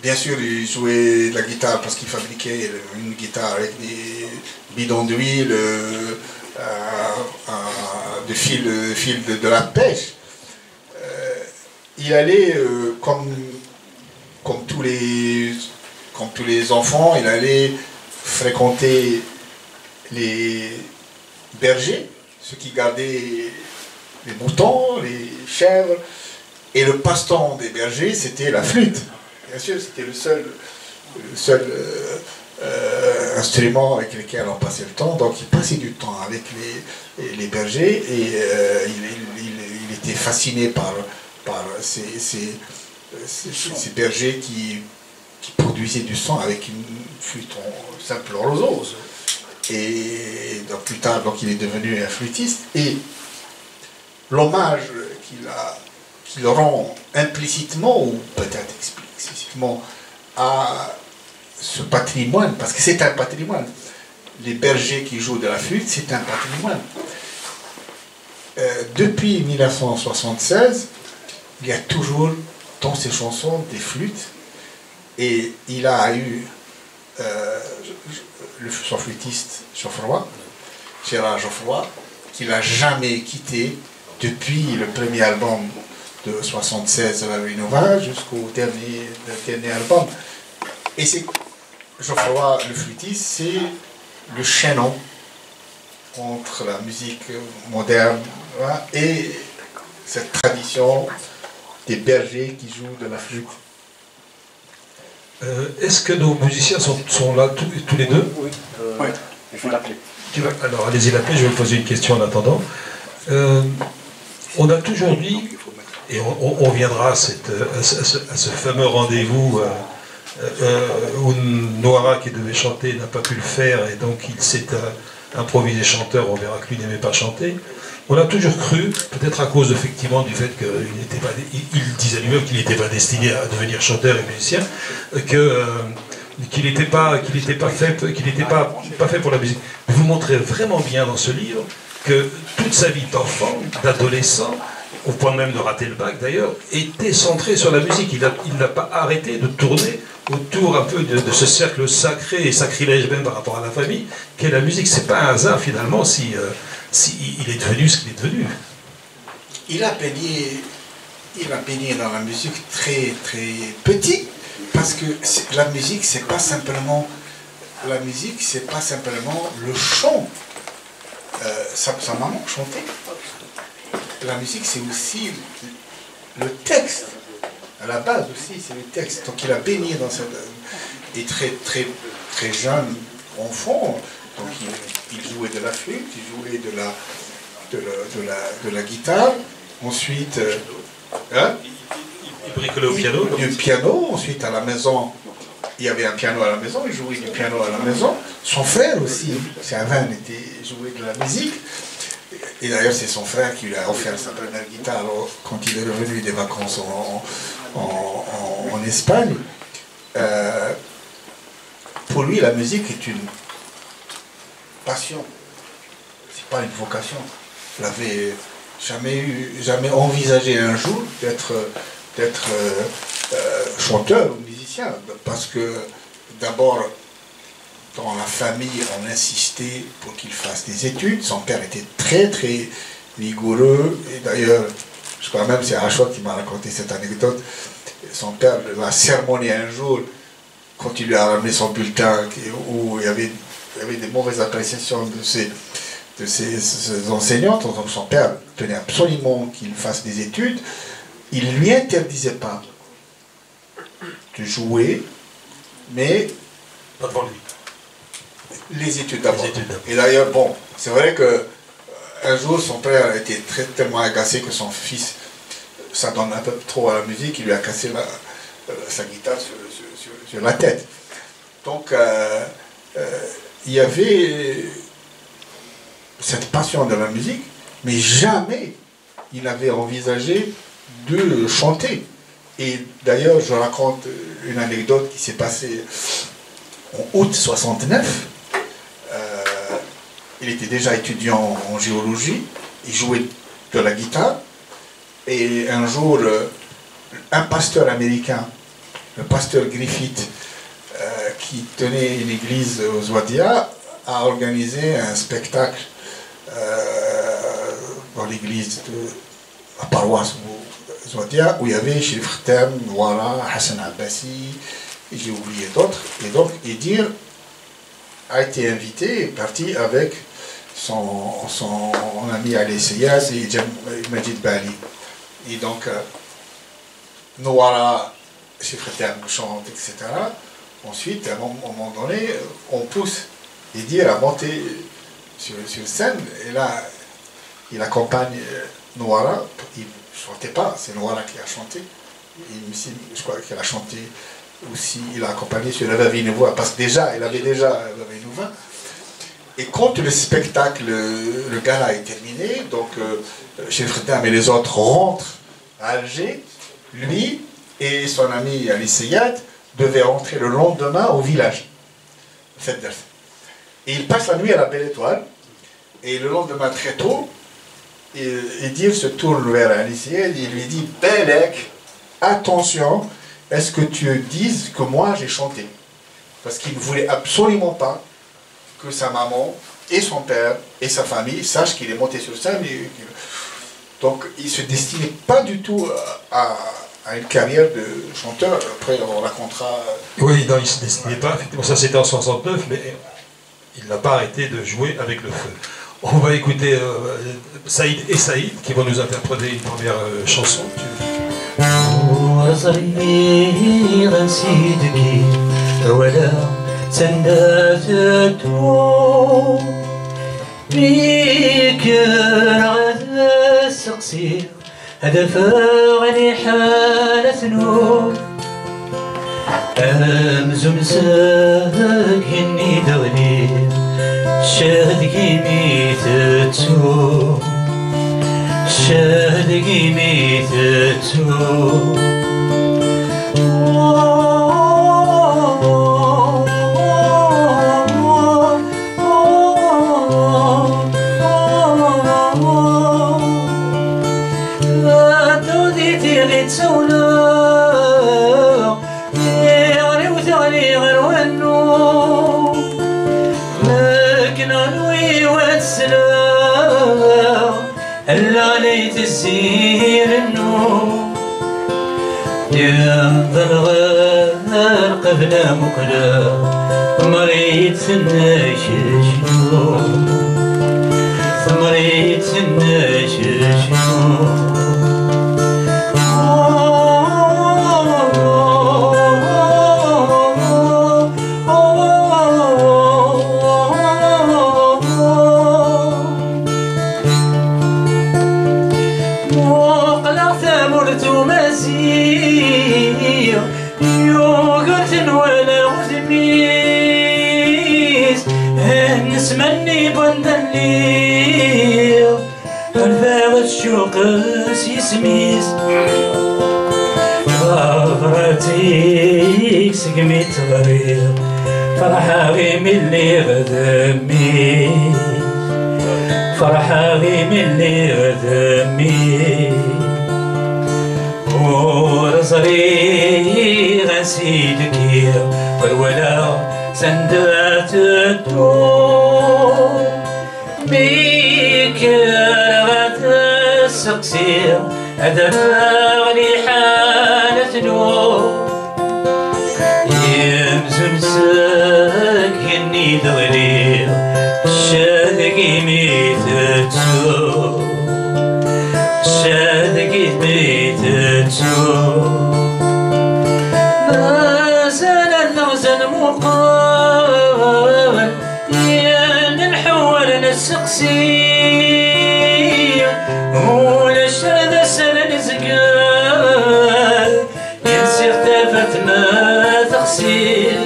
bien sûr, il jouait de la guitare parce qu'il fabriquait une guitare avec des bidons d'huile, de fil de la pêche. Il allait, comme tous les enfants, il allait fréquenter les bergers, ceux qui gardaient les moutons, les chèvres, et le passe-temps des bergers, c'était la flûte. Bien sûr, c'était le seul instrument avec lequel on passait le temps. Donc il passait du temps avec les bergers et il était fasciné par ces bergers qui produisaient du son avec une flûte en simple rose. Et donc, plus tard, donc, il est devenu un flûtiste. Et l'hommage qu'il rend implicitement, ou peut-être explicitement, à ce patrimoine, parce que c'est un patrimoine. Les bergers qui jouent de la flûte, c'est un patrimoine. Depuis 1976, il y a toujours dans ses chansons des flûtes, et il a eu son flûtiste Geoffroy, Gérard Geoffroy, qu'il n'a jamais quitté depuis le premier album de 1976 La Renova jusqu'au dernier album. Et c'est Geoffroy, le flûtiste, c'est le chaînon entre la musique moderne et cette tradition des bergers qui jouent de la flûte. Est-ce que nos musiciens sont là tous les deux? Oui, oui. Il faut l'appeler. Alors allez-y l'appeler, je vais vous poser une question en attendant. On a toujours dit, et on reviendra à ce fameux rendez-vous où Noara qui devait chanter n'a pas pu le faire et donc il s'est improvisé chanteur, on verra que lui n'aimait pas chanter. On a toujours cru, peut-être à cause effectivement du fait qu'il disait lui-même qu'il n'était pas destiné à devenir chanteur et musicien, qu'il n'était pas fait pour la musique. Mais vous montrez vraiment bien dans ce livre que toute sa vie d'enfant, d'adolescent, au point même de rater le bac d'ailleurs, était centré sur la musique. Il n'a pas arrêté de tourner autour un peu de ce cercle sacré et sacrilège même par rapport à la famille, qu'est la musique. C'est pas un hasard finalement si il est devenu ce qu'il est devenu. Il a baigné dans la musique très très petit, parce que la musique c'est pas simplement le chant. Sa maman chantait. La musique c'est aussi le texte. À la base aussi c'est le texte. Donc il a baigné dans cette... Et très très très jeune enfant, donc il jouait de la flûte, il jouait de la guitare. Ensuite, il bricolait au piano. Du piano. Ensuite à la maison, il y avait un piano à la maison, il jouait du piano à la maison. Son frère aussi, Servan, jouait de la musique. Et d'ailleurs, c'est son frère qui lui a offert sa première guitare quand il est revenu des vacances en Espagne. Pour lui, la musique est une passion. C'est pas une vocation. Il n'avait jamais envisagé un jour d'être chanteur ou musicien. Parce que d'abord, dans la famille, on insistait pour qu'il fasse des études. Son père était très très rigoureux. Et d'ailleurs, je crois même, c'est Rachot qui m'a raconté cette anecdote. Son père l'a sermonné un jour quand il lui a ramené son bulletin où il y avait des mauvaises appréciations de ses enseignantes. Donc son père tenait absolument qu'il fasse des études. Il ne lui interdisait pas de jouer, mais pas devant lui. Les études d'abord. Et d'ailleurs, bon, c'est vrai que un jour, son père a été tellement agacé que son fils s'adonne un peu trop à la musique, il lui a cassé sa guitare sur la tête. Donc, il y avait cette passion de la musique, mais jamais il n'avait envisagé de chanter. Et d'ailleurs, je raconte une anecdote qui s'est passée en août 69. Il était déjà étudiant en géologie, il jouait de la guitare, et un jour, un pasteur américain, le pasteur Griffith, qui tenait une église aux Zouadia, a organisé un spectacle dans l'église de la paroisse Zouadia, où il y avait Chérif Khatem, Noara, Hassan Abbasi, et j'ai oublié d'autres, et donc Idir a été invité et parti avec son ami Ali Seyaz et Majid Bali. Et donc, Noara, Chérif Khatem chante, etc. Ensuite, à un moment donné, on pousse Idir à monter sur scène, et là, il accompagne Noara. Il ne chantait pas, c'est Noara qui a chanté. Je crois qu'il a chanté aussi, il a accompagné sur la Vavinouva, parce que il avait déjà la Vavinouva. Et quand le spectacle, le gala est terminé, donc Chérif Khatem et les autres rentrent à Alger, lui et son ami Ali Seyad devaient rentrer le lendemain au village. Et ils passent la nuit à la Belle Étoile, et le lendemain très tôt, Idir se tourne vers Ali Seyad et il lui dit « Belek, attention, est-ce que tu dises que moi j'ai chanté ?» Parce qu'il ne voulait absolument pas que sa maman et son père et sa famille sachent qu'il est monté sur scène. Donc il ne se destinait pas du tout à une carrière de chanteur. Après on racontera... Oui, non, il ne se destinait pas. Effectivement, ça c'était en 69, mais il n'a pas arrêté de jouer avec le feu. On va écouter Saïd et Saïd qui vont nous interpréter une première chanson. صريغ نسيدكي ولا سنداتو بيك غدا السقسي هذا فغني حالة نور أمزم ساك هني دغني شادكي ميتتو شادكي ميتتو هلا ليت السير النور ينظر غير قبل مقلا مريت النششنو مريت النششنو نسمني بندلير الفاغ الشوق سيسميس غفرتيك سقمي تغرير فرحة غي من اللي غدمي فرحة غي من اللي غدمي ورزري غنسيدك والولا سندات الدور بيك غدا السقسير هذا فغني حالة نور يمزن ساك هني دغرير شادقي ميتتو شادقي ميتتو ما زال اللغزن مقال السقسي ولا شاد سنة نزقال ينسي اختفت ما تغسيل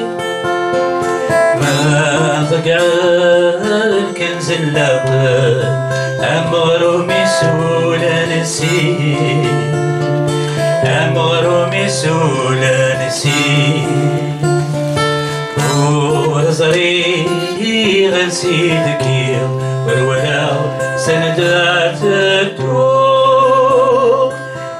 ما ضقع الكنز اللقل أمغرومي سولا نسيل أمغرومي سولا نسيل ورزري غنسيدك والولا سندات الدور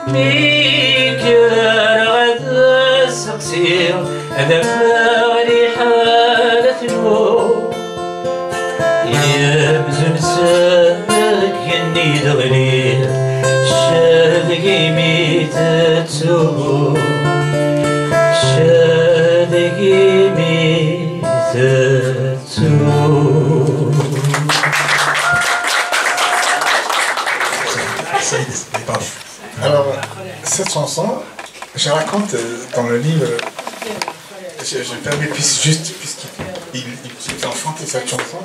ميك غدا السقسير هذا فغني حالة نور يبزن ساك يني دغليل شادقي ميتتو شادقي ميتتو. Alors, cette chanson, je raconte dans le livre, je me permets juste, puisqu'il a chanté cette chanson,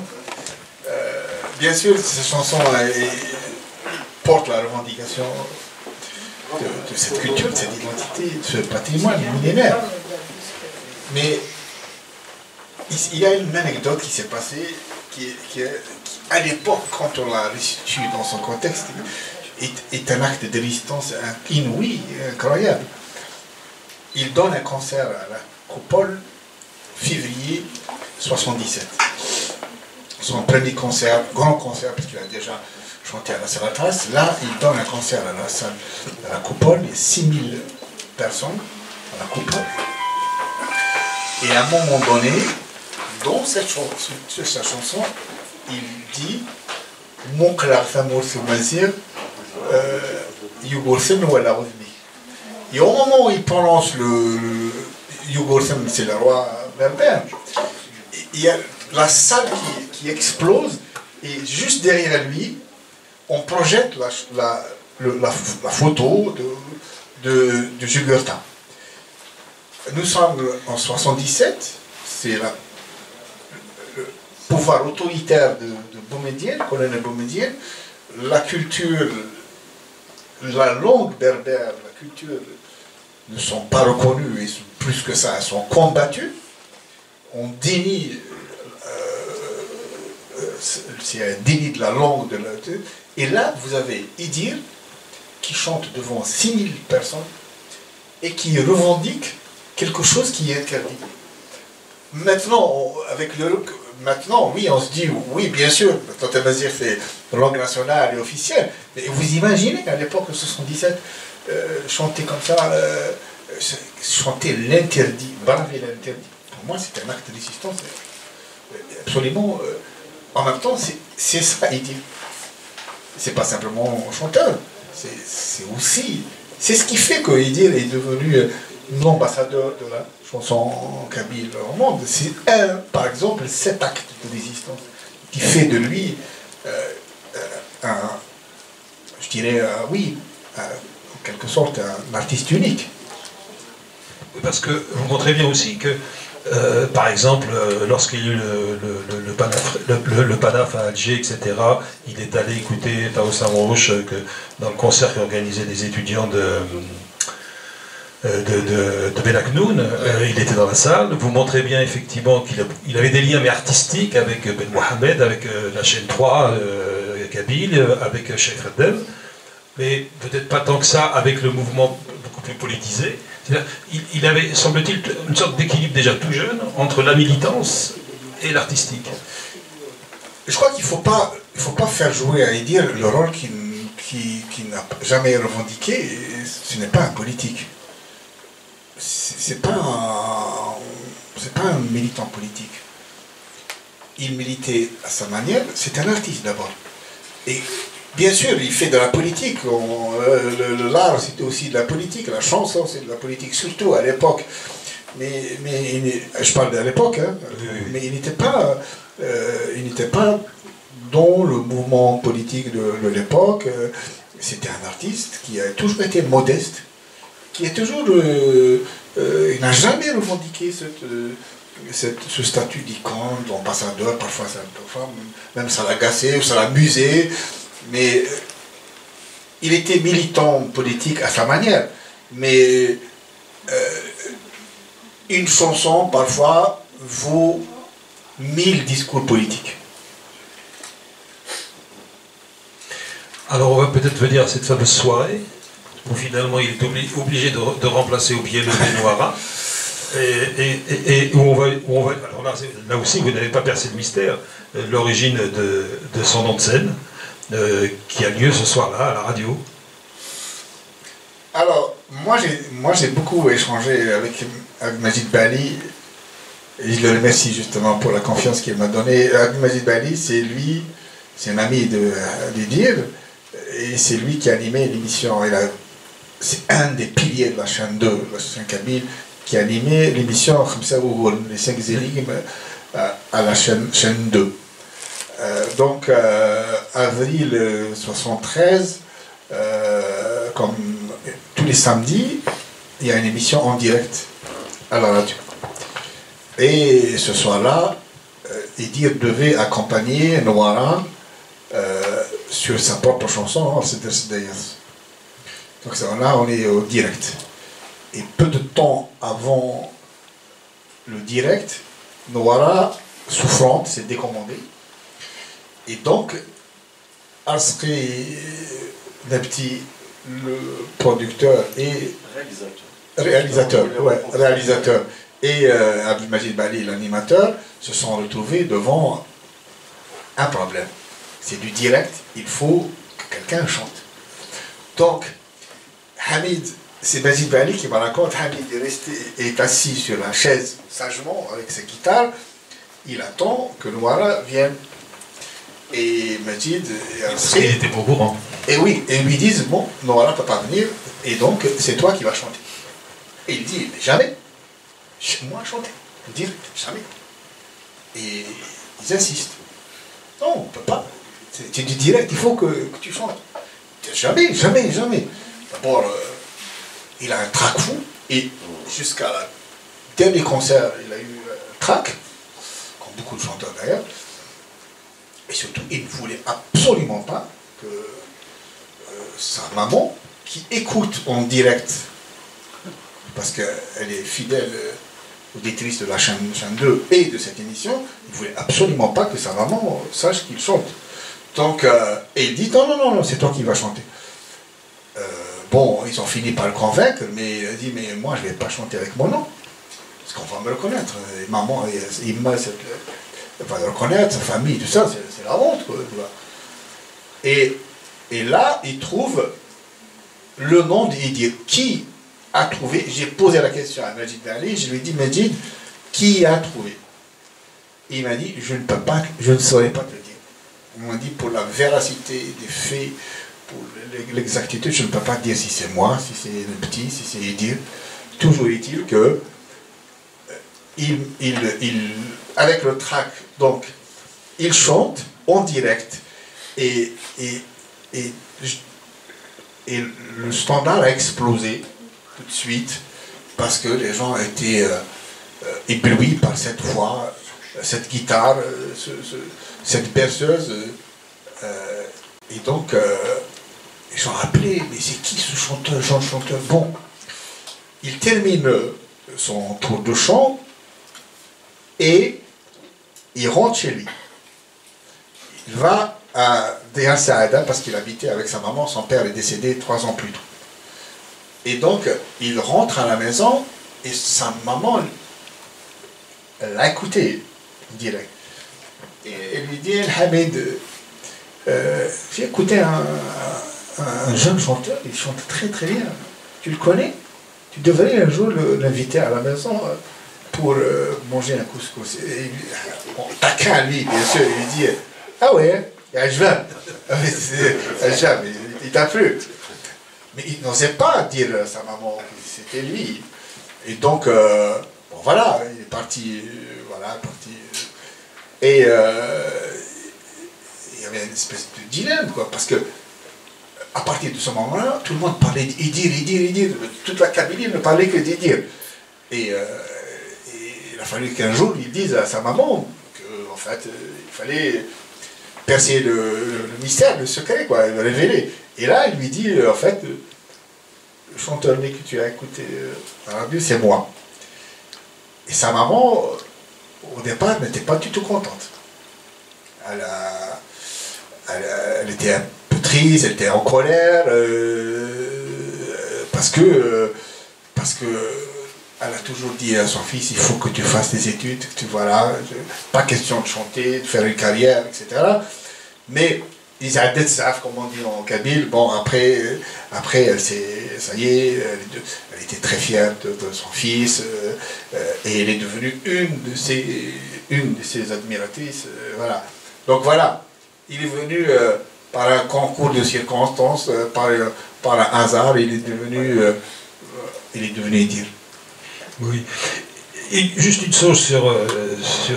bien sûr, cette chanson porte la revendication de cette culture, de cette identité, de ce patrimoine millénaire. Mais il y a une anecdote qui s'est passée, qui à l'époque, quand on l'a reçue dans son contexte, est un acte de résistance inouï, incroyable. Il donne un concert à la Coupole, février 77. Son premier concert, grand concert, parce qu'il a déjà chanté à la Serratras. Là, il donne un concert à la salle de la Coupole, il y a 6000 personnes à la Coupole. Et à un moment donné, dans cette chanson, il dit « Mouklar Thamour Soumazir » et au moment où il prononce le Yugoslavie, c'est le roi berbère, il y a la salle qui explose et juste derrière lui, on projette la photo de Jugurtha. nous sommes en 77, c'est le pouvoir autoritaire de Boumedienne, colonel Boumedienne, la culture, la langue berbère, la culture ne sont pas reconnues, et plus que ça, elles sont combattues. On dénie, c'est un déni de la langue, et là vous avez Idir qui chante devant 6000 personnes et qui revendique quelque chose qui est interdit. Maintenant, maintenant, oui, on se dit, oui, bien sûr, Totem Mazir c'est langue nationale et officielle, mais vous imaginez à l'époque de 77, chanter comme ça, chanter l'interdit, braver l'interdit. Pour moi, c'est un acte de résistance absolument. En même temps, c'est ça, il dit. C'est pas simplement un chanteur, c'est aussi. C'est ce qui fait que Idir est devenu l'ambassadeur de la chanson kabyle au monde. C'est par exemple, cet acte de résistance qui fait de lui je dirais, oui, en quelque sorte, un artiste unique. Parce que vous montrez bien aussi que, par exemple, lorsqu'il y a eu le PANAF à Alger, etc., il est allé écouter Taoussam Roche dans le concert qu'organisaient des étudiants de Ben Aknoun, il était dans la salle. Vous montrez bien effectivement qu'il avait des liens mais artistiques avec Ben Mohamed, avec la chaîne 3, Kabyle, avec Cheikh Haddad, mais peut-être pas tant que ça avec le mouvement beaucoup plus politisé. Il avait, semble-t-il, une sorte d'équilibre déjà tout jeune entre la militance et l'artistique. Je crois qu'il ne faut pas faire jouer à Idir le rôle qu'il n'a jamais revendiqué. Ce n'est pas un politique. C'est pas un militant politique. Il militait à sa manière, c'est un artiste d'abord. Et bien sûr, il fait de la politique. L'art, c'était aussi de la politique. La chanson, c'est de la politique, surtout à l'époque. Mais je parle de l'époque, hein, mais il n'était pas dans le mouvement politique de l'époque. C'était un artiste qui a toujours été modeste, qui est toujours, il n'a jamais revendiqué ce statut d'icône, d'ambassadeur, parfois même ça l'agaçait, ça l'amusait, mais il était militant politique à sa manière. Mais une chanson, parfois, vaut 1000 discours politiques. Alors on va peut-être venir à cette fameuse soirée, où finalement il est obligé de remplacer au pied levé Noara, et où on va alors là aussi vous n'avez pas percé le mystère, l'origine de son nom de scène, qui a lieu ce soir-là à la radio. Alors, moi j'ai beaucoup échangé avec Majid Bali, et je le remercie justement pour la confiance qu'il m'a donnée. Majid Bali, c'est un ami d'Idir, et c'est lui qui a animé l'émission. C'est un des piliers de la chaîne 2, la chaîne Kabyle, qui a animé l'émission les 5 énigmes à la chaîne 2. Donc, avril 73, comme tous les samedis, il y a une émission en direct à la radio. Et ce soir-là, Idir devait accompagner Noara sur sa propre chanson, c'est Dayas. Donc là, on est au direct. Et peu de temps avant le direct, Noara, souffrante, s'est décommandée. Et donc, Asri Nabti, le producteur et réalisateur, et Abdelmajid Bali, l'animateur, se sont retrouvés devant un problème. C'est du direct, il faut que quelqu'un chante. Donc, Hamid, c'est Majid Bali qui me raconte, Hamid est assis sur la chaise, sagement, avec sa guitare, il attend que Noara vienne. Et Majid, il était pas au courant. Et oui, et ils lui disent, bon, Noara ne peut pas venir, et donc c'est toi qui vas chanter. Et il dit, mais jamais, moi chanter, direct, jamais. Et ils insistent. Non, on ne peut pas. C'est du direct, il faut que tu chantes. Jamais. D'abord, il a un trac fou, et jusqu'à dernier concert, il a eu trac, comme beaucoup de chanteurs d'ailleurs. Et surtout, il ne voulait absolument pas que sa maman, qui écoute en direct, parce qu'elle est fidèle auditrice de la chaîne 2 et de cette émission, il ne voulait absolument pas que sa maman sache qu'il chante. Donc, et il dit, non, c'est toi qui vas chanter. Bon, ils ont fini par le convaincre, mais il a dit, mais moi, je ne vais pas chanter avec mon nom, parce qu'on va me reconnaître. Et maman, elle va le reconnaître, sa famille, tout ça, c'est la honte, quoi, tu vois. Et là, il trouve le nom d'Idir. Qui a trouvé? J'ai posé la question à Majid Ali, je lui ai dit, Majid, qui a trouvé? Il m'a dit, je ne saurais pas te le dire. On m'a dit, pour la véracité des faits, pour l'exactitude, je ne peux pas dire si c'est moi, si c'est le petit, si c'est Idir. Toujours est-il que avec le track, donc, il chante en direct et le standard a explosé tout de suite parce que les gens étaient éblouis par cette voix, cette guitare, cette berceuse. Et donc, ils ont appelé, mais c'est qui ce chanteur, chanteur? Bon, il termine son tour de chant et il rentre chez lui. Il va à Deir Saada parce qu'il habitait avec sa maman, son père est décédé 3 ans plus tôt. Et donc, il rentre à la maison et sa maman, elle l'a écouté direct. Et elle lui dit, Hamid, j'ai écouté un jeune chanteur, il chante très très bien. Tu le connais? Tu devrais un jour l'inviter à la maison pour manger un couscous. Et bon, taquin lui, bien sûr, il lui dit, ah ouais, je vais. Il t'a plu. Mais il n'osait pas dire à sa maman que c'était lui. Et donc, bon voilà, il est parti, et il y avait une espèce de dilemme, quoi, parce que à partir de ce moment-là, tout le monde parlait d'Idir. Toute la Kabylie ne parlait que d'Idir. Et il a fallu qu'un jour, il dise à sa maman qu'en fait, il fallait percer le mystère, le secret, quoi, le révéler. Et là, il lui dit, en fait, le chanteur que tu as écouté à la radio, c'est moi. Et sa maman, au départ, n'était pas du tout contente. Elle était un peu triste, elle était en colère, parce que elle a toujours dit à son fils, il faut que tu fasses des études, que voilà, pas question de chanter, de faire une carrière, etc. Mais ils a des zaf, comme on dit en kabyle. Bon, après ça y est, elle était très fière de son fils, et elle est devenue une de ses admiratrices, voilà. Donc voilà, il est venu par un concours de circonstances, par un hasard, il est devenu Idir. Oui. Et juste une chose sur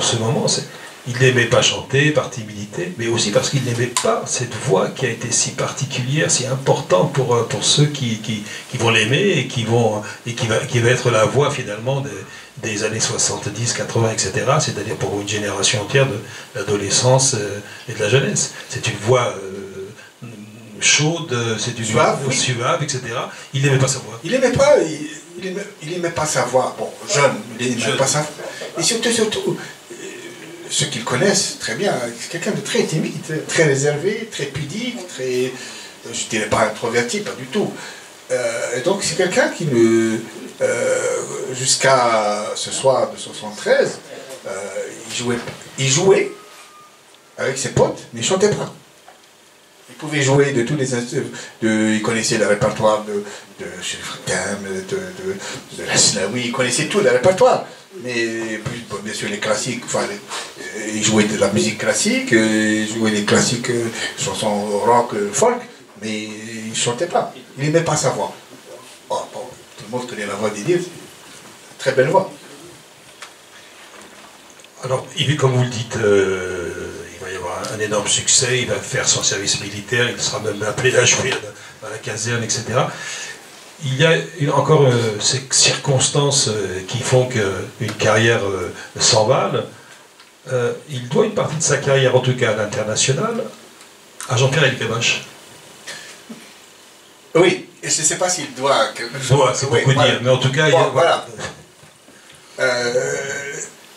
ce moment, c'est il n'aimait pas chanter par timidité, mais aussi parce qu'il n'aimait pas cette voix qui a été si particulière, si importante pour ceux qui vont l'aimer et qui va être la voix finalement des années 70, 80, etc. C'est-à-dire pour une génération entière de l'adolescence et de la jeunesse. C'est une voix chaude, c'est une voix suave, etc. Il n'aimait pas sa voix. Il n'aimait pas sa voix. Bon, jeune, il n'aimait pas sa voix. Et surtout, ceux qui le connaissent très bien, c'est quelqu'un de très timide, très réservé, très pudique, très, je ne dirais pas introverti, pas du tout. Et donc c'est quelqu'un qui jusqu'à ce soir de 73, il jouait avec ses potes, mais il ne chantait pas. Il pouvait jouer de tous les instruments, il connaissait le répertoire de Shirftem, de la Snaoui, il connaissait tout le répertoire. Mais bien sûr les classiques, enfin, il jouait de la musique classique, il jouait des classiques, chansons rock, folk, mais il ne chantait pas, il n'aimait pas sa voix. Oh, bon, tout le monde connaît la voix d'Idir, très belle voix. Alors, comme vous le dites, il va y avoir un énorme succès, il va faire son service militaire, il sera même appelé à jouer dans la caserne, etc. il y a encore ces circonstances qui font qu'une carrière s'envale. Il doit une partie de sa carrière, en tout cas à l'international, à Jean-Pierre Elkabbach. Oui, et je ne sais pas s'il doit quelque chose. Doit, c'est beaucoup voilà. dire, mais en tout cas... Bon, voilà.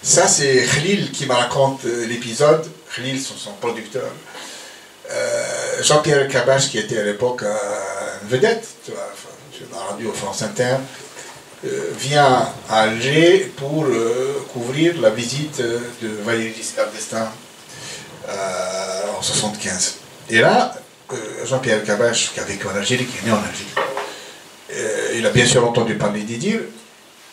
Ça, c'est Khalil qui me raconte l'épisode. Khalil, son producteur. Jean-Pierre Elkabbach, qui était à l'époque une vedette, tu vois, sur la radio France Inter, vient à Alger pour couvrir la visite de Valéry Giscard d'Estaing en 1975. Et là, Jean-Pierre Elkabbach, qui a vécu en Algérie, qui est né en Algérie, il a bien sûr entendu parler d'Idir,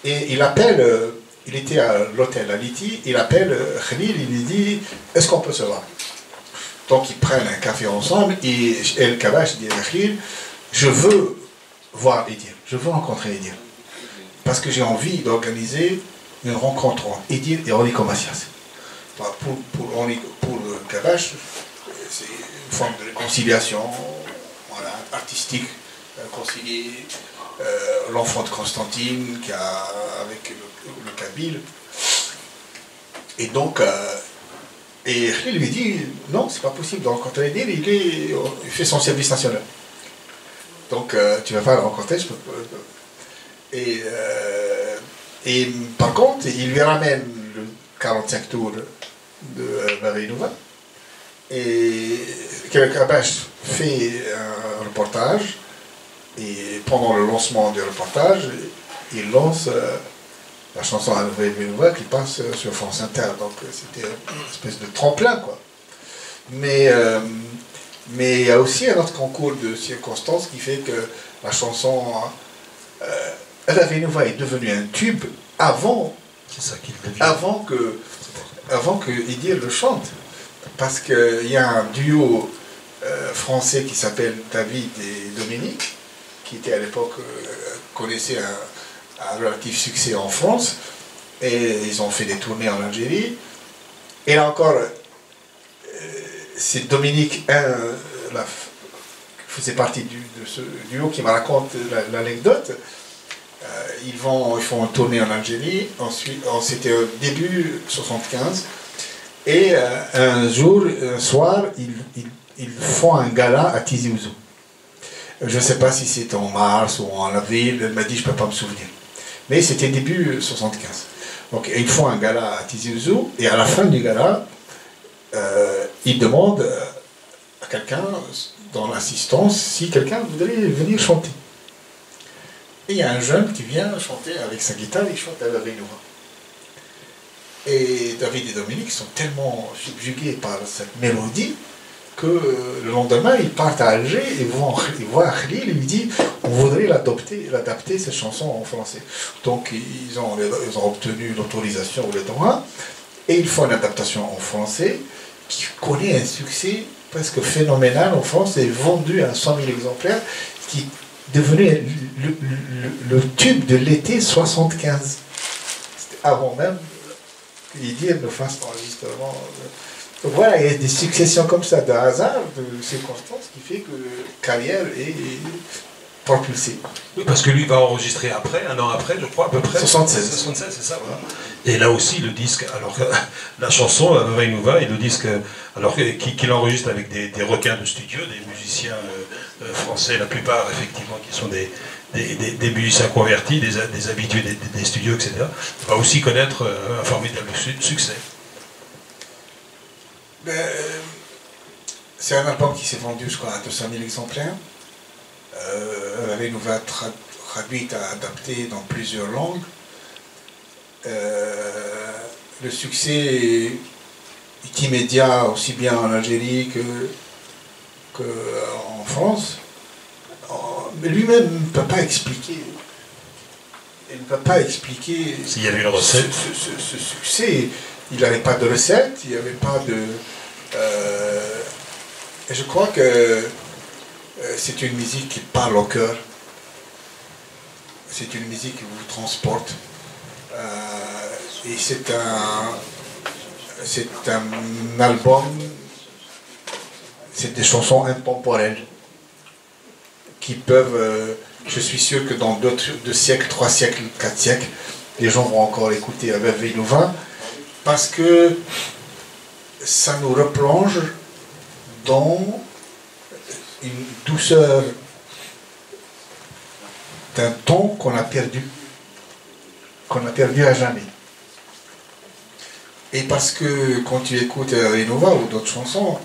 et il appelle, il était à l'hôtel à Liti, il appelle Khalil, il lui dit « Est-ce qu'on peut se voir ?» Donc ils prennent un café ensemble, et Elkabbach dit à Khalil « Je veux voir Idir, je veux rencontrer Idir, parce que j'ai envie d'organiser une rencontre entre Idir et Enrico Macias. » Pour Elkabbach, c'est une forme de réconciliation, voilà, artistique, concilier l'enfant de Constantine avec le Kabyle. Et donc, et Khalil lui dit non, c'est pas possible de rencontrer Idir, il fait son service national. Donc, tu vas pas le rencontrer, je peux pas. Et par contre, il lui ramène le 45 tours de Valéry Nouva. Et Elkabbach fait un reportage, et pendant le lancement du reportage, il lance la chanson à Valéry Nouva qui passe sur France Inter. Donc c'était une espèce de tremplin, quoi. Mais il y a aussi un autre concours de circonstances qui fait que la chanson Valéry Nouva est devenue un tube avant que Idir le chante. Parce qu'il y a un duo français qui s'appelle David et Dominique, qui était à l'époque, connaissait un relatif succès en France, et ils ont fait des tournées en Algérie. Et là encore, c'est Dominique, qui faisait partie de ce duo, qui me raconte l'anecdote. Ils font une tournée en Algérie, ensuite, c'était au début 75. Et un soir, ils font un gala à Tizi Ouzou. Je ne sais pas si c'est en mars ou en avril, elle m'a dit, je ne peux pas me souvenir. Mais c'était début 75. Donc ils font un gala à Tizi Ouzou, et à la fin du gala, ils demandent à quelqu'un, dans l'assistance, si quelqu'un voudrait venir chanter. Et il y a un jeune qui vient chanter avec sa guitare, il chante à la Valéry Nouva. Et David et Dominique sont tellement subjugués par cette mélodie que le lendemain, ils partent à Alger et ils voient Khalil et lui disent on voudrait l'adapter cette chanson en français. Donc ils ont obtenu l'autorisation ou le droit et ils font une adaptation en français qui connaît un succès presque phénoménal en France et vendu à 100 000 exemplaires, qui est devenu le tube de l'été 75. C'était avant même qu'Idir ne fasse l'enregistrement. Donc voilà, il y a des successions comme ça de hasard, de circonstances, qui fait que la carrière est propulsée. Oui, parce que lui va enregistrer après, un an après, je crois, à peu près. 76. 76, c'est ça, voilà. Et là aussi, le disque, alors que la chanson, Valéry Nouva, et le disque, alors qu'il enregistre avec des requins de studio, des musiciens français, la plupart, effectivement, qui sont des musiciens convertis, des habitués des studios, etc., va aussi connaître un formidable succès. C'est un album qui s'est vendu, je crois, à 200 000 exemplaires. Valéry Nouva traduite, adapté dans plusieurs langues. Le succès est immédiat aussi bien en Algérie qu'en France. Mais lui-même ne peut pas expliquer. Il ne peut pas expliquer. S'il y avait une recette. Ce succès. Il n'avait pas de recette, il n'y avait pas de... et je crois que c'est une musique qui parle au cœur. C'est une musique qui vous transporte. Et c'est un album, c'est des chansons intemporelles. qui peuvent, je suis sûr que dans 2 siècles, 3 siècles, 4 siècles, les gens vont encore écouter Abel Veilouva, parce que ça nous replonge dans une douceur d'un ton qu'on a perdu à jamais. Et parce que quand tu écoutes Renova ou d'autres chansons,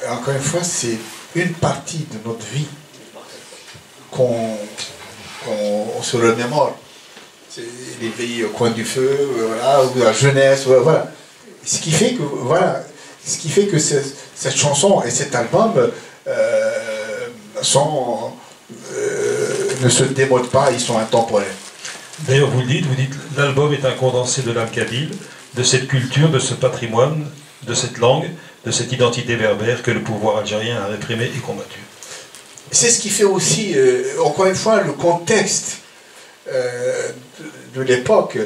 encore une fois, c'est une partie de notre vie qu'on se remémore. C'est les veillées au coin du feu, voilà, ou la jeunesse, voilà. Ce qui fait que cette chanson et cet album ne se démodent pas, ils sont intemporels. D'ailleurs, vous dites, l'album est un condensé de l'âme kabyle, de cette culture, de ce patrimoine, de cette langue, de cette identité berbère que le pouvoir algérien a réprimée et combattue. C'est ce qui fait aussi, encore une fois, le contexte de l'époque.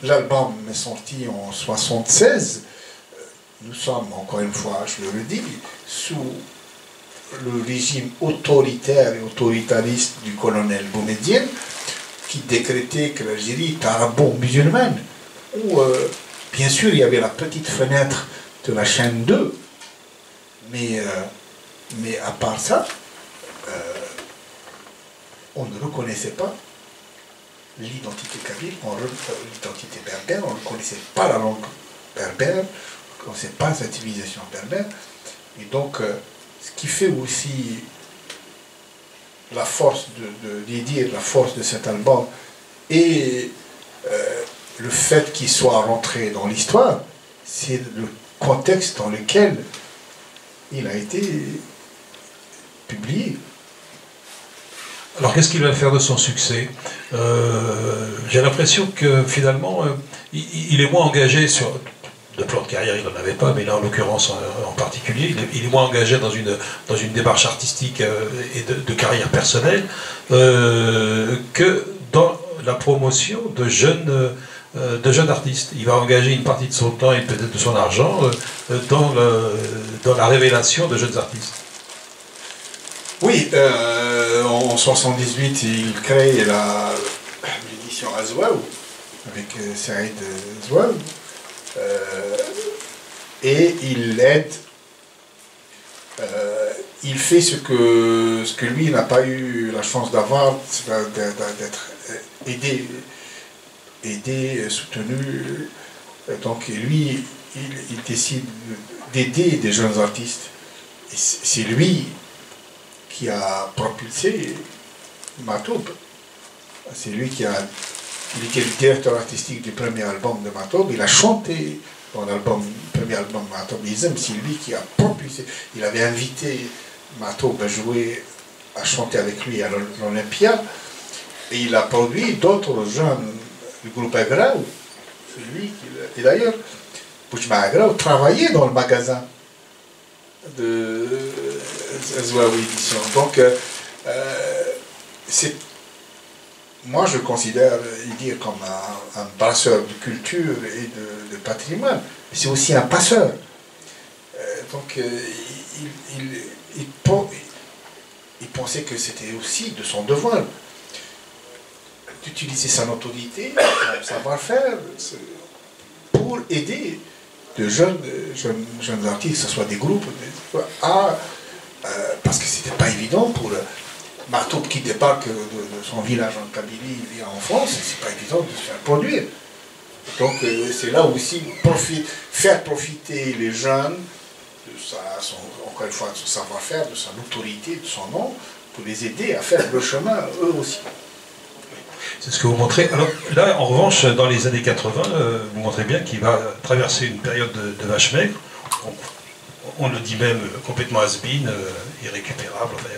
L'album est sorti en 1976. Nous sommes, encore une fois, je le redis, sous le régime autoritaire et autoritariste du colonel Boumedienne, qui décrétait que l'Algérie est arabo-musulmane, où, bien sûr, il y avait la petite fenêtre de la chaîne 2, mais à part ça, on ne reconnaissait pas l'identité kabyle, l'identité berbère, on ne reconnaissait pas la langue berbère, on ne reconnaissait pas cette civilisation berbère. Et donc, ce qui fait aussi la force la force de cet album, et le fait qu'il soit rentré dans l'histoire, c'est le contexte dans lequel il a été publié. Alors qu'est-ce qu'il va faire de son succès? J'ai l'impression que finalement, il est moins engagé sur... De plan de carrière, il n'en avait pas, mais là en l'occurrence en particulier, il est moins engagé dans une démarche artistique et de carrière personnelle que dans la promotion de jeunes artistes. Il va engager une partie de son temps et peut-être de son argent dans la révélation de jeunes artistes. Oui, en 1978, il crée l'édition Azouaou avec Saïd Zouaou. Et il aide, il fait ce que lui n'a pas eu la chance d'avoir, d'être aidé, soutenu. Donc lui, il décide d'aider des jeunes artistes. Et c'est lui qui a propulsé Matoub. C'est lui qui était le directeur artistique du premier album de Matoub. Il a chanté dans le premier album de Matoub Izem. C'est lui qui a propulsé. Il avait invité Matoub à chanter avec lui à l'Olympia. Et il a produit d'autres jeunes du groupe Agraou. C'est lui qui... Et d'ailleurs, Boujma Agraou travaillait dans le magasin de Zouaoui Édition. Donc, moi je considère Idir comme un passeur de culture et de patrimoine. C'est aussi un passeur. Donc, il pensait que c'était aussi de son devoir d'utiliser sa notoriété, son savoir-faire, pour aider de jeunes artistes, que ce soit des groupes, parce que c'était pas évident pour Matoub qui débarque de son village en Kabylie, il vient en France, c'est pas évident de se faire produire. Donc c'est là aussi faire profiter les jeunes encore une fois, de son savoir-faire, de sa notoriété, de son nom, pour les aider à faire le chemin eux aussi. C'est ce que vous montrez. Alors là, en revanche, dans les années 80, vous montrez bien qu'il va traverser une période de vache maigre. On le dit même complètement has-been, irrécupérable. Enfin,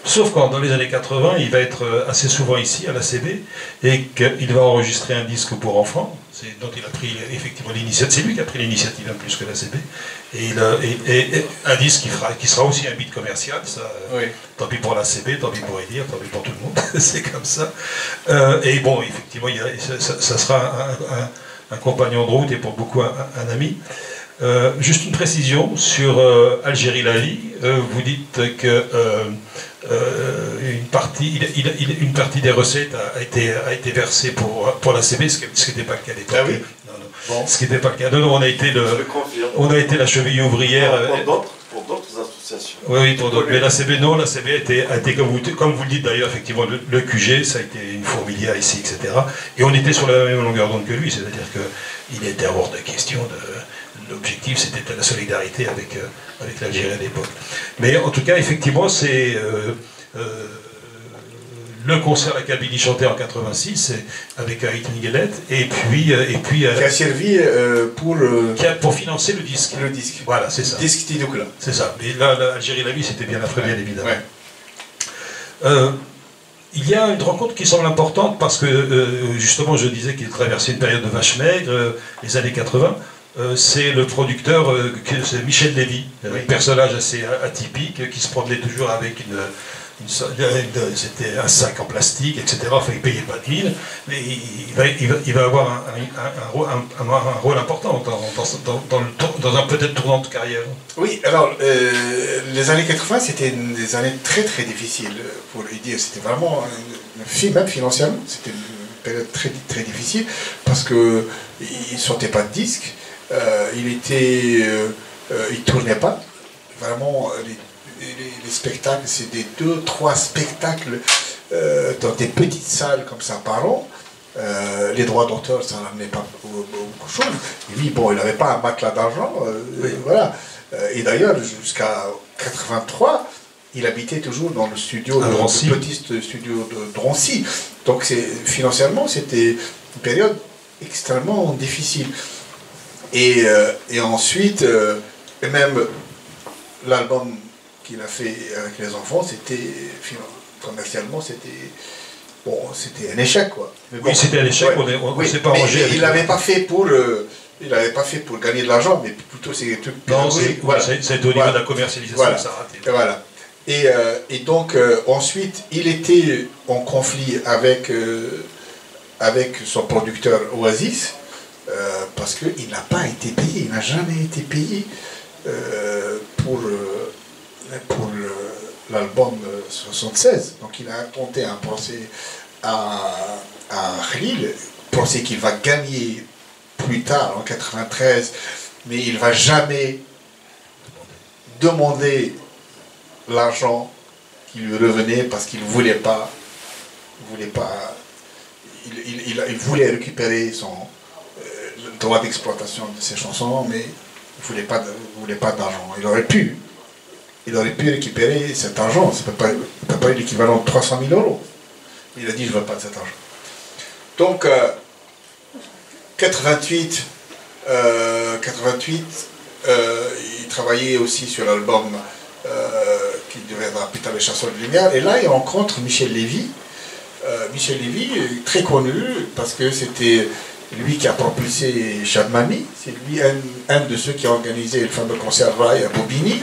sauf quand dans les années 80, il va être assez souvent ici, à l'ACB, et qu'il va enregistrer un disque pour enfants, dont il a pris effectivement l'initiative, c'est lui qui a pris l'initiative, hein, plus que l'ACB, et un disque qui sera aussi un beat commercial, ça, oui. Tant pis pour l'ACB, tant pis pour Edir, tant pis pour tout le monde, c'est comme ça. Et bon, effectivement, ça sera un compagnon de route et pour beaucoup un ami. Juste une précision sur Algérie la vie. Vous dites que une partie des recettes a été versée pour la CB, ce qui n'était pas le cas à l'époque. Ah oui. Bon. Ce qui n'était pas le cas. Non, on a été la cheville ouvrière. Pour d'autres associations. Oui, pour d'autres. Mais la CB, non, la CB a été comme vous le dites d'ailleurs, effectivement, le QG, ça a été une fourmilière ici, etc. Et on était sur la même longueur d'onde que lui, c'est-à-dire qu'il était hors de question l'objectif, c'était la solidarité avec l'Algérie à l'époque. Mais en tout cas, effectivement, c'est le concert à Kabylie chanté en 86 avec Haït Ningelet, et puis qui a servi pour financer le disque. Le disque. Voilà, c'est ça. Disque Tidoukla. C'est ça. Mais là, Algérie la vie, c'était bien après, bien évidemment. Ouais. Il y a une rencontre qui semble importante parce que, justement, je disais qu'il traversait une période de vache maigre, les années 80. C'est le producteur, c'est Michel Lévy, un personnage assez atypique, qui se promenait toujours avec c'était un sac en plastique, etc. Enfin, il ne payait pas de mine, mais il va avoir un rôle important dans un peut-être tournant de carrière. Oui, alors, les années 80, c'était des années très très difficiles, pour lui dire. C'était vraiment, même financièrement, c'était une période très, très difficile, parce qu'il ne sortait pas de disques, il tournait pas. Vraiment, les spectacles, c'est des 2-3 spectacles dans des petites salles comme ça par an. Les droits d'auteur, ça n'amenait pas beaucoup de choses. Et lui, bon, il n'avait pas un matelas d'argent. Voilà. Et d'ailleurs, jusqu'à 83, il habitait toujours dans le studio, le petit studio de Drancy. Donc financièrement, c'était une période extrêmement difficile. Et ensuite, même l'album qu'il a fait avec les enfants, c'était commercialement, c'était un échec, quoi. Mais bon, oui, c'était un échec. Ouais, on s'est pas arrangé. Il l'avait pas fait pour gagner de l'argent, mais plutôt c'est des trucs pédagogiques. Voilà. C'est au niveau de la commercialisation, voilà. Ça a raté. Voilà. Et donc ensuite, il était en conflit avec son producteur Oasis. Parce qu'il n'a pas été payé, il n'a jamais été payé pour l'album 76. Donc il a tenté un procès à Khalil, procès qu'il va gagner plus tard, en 93, mais il ne va jamais demander l'argent qui lui revenait parce qu'il ne voulait pas, il voulait récupérer son droit d'exploitation de ses chansons, mais il ne voulait pas d'argent. Il aurait pu récupérer cet argent. Ça ne peut pas être l'équivalent de 300 000 €. Il a dit, je ne veux pas de cet argent. Donc, 88, il travaillait aussi sur l'album qui deviendra plus tard Les Chansons de Lumière. Et là, il rencontre Michel Lévy. Michel Lévy, très connu, parce que c'était lui qui a propulsé Chadmami, c'est lui un de ceux qui a organisé le fameux concert Rai à Bobigny,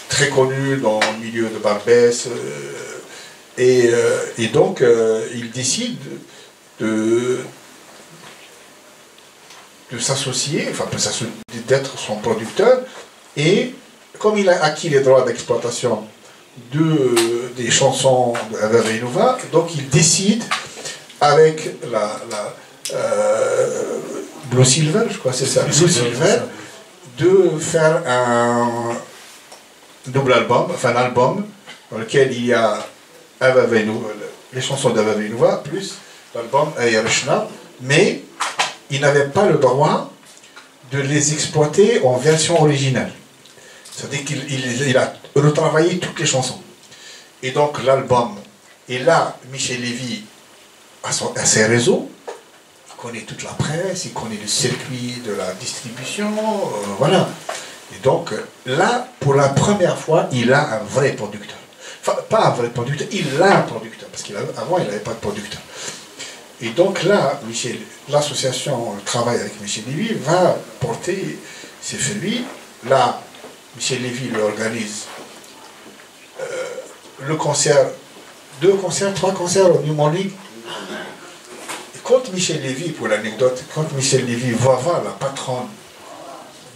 très connu dans le milieu de Barbès, et donc il décide de s'associer, enfin d'être son producteur, et comme il a acquis les droits d'exploitation des chansons d'Ava Renouva, donc il décide avec Blue Silver, je crois que c'est ça, Blue Silver, de faire un double album, enfin un album dans lequel il y a les chansons d'Ava Renouva plus l'album Ayarishna, mais il n'avait pas le droit de les exploiter en version originale. C'est-à-dire qu'il a retravaillé toutes les chansons. Et donc l'album, et là, Michel Lévy, à ses réseaux, il connaît toute la presse, il connaît le circuit de la distribution, voilà. Et donc là, pour la première fois, il a un vrai producteur. Enfin, pas un vrai producteur, il a un producteur, parce qu'avant, il n'avait pas de producteur. Et donc là, l'association travaille avec Michel Lévy, va porter ses fruits. Là, Michel Lévy lui organise le concert, 2 concerts, 3 concerts au New Morning. quand Michel Lévy, pour l'anecdote, quand Michel Lévy va voir la patronne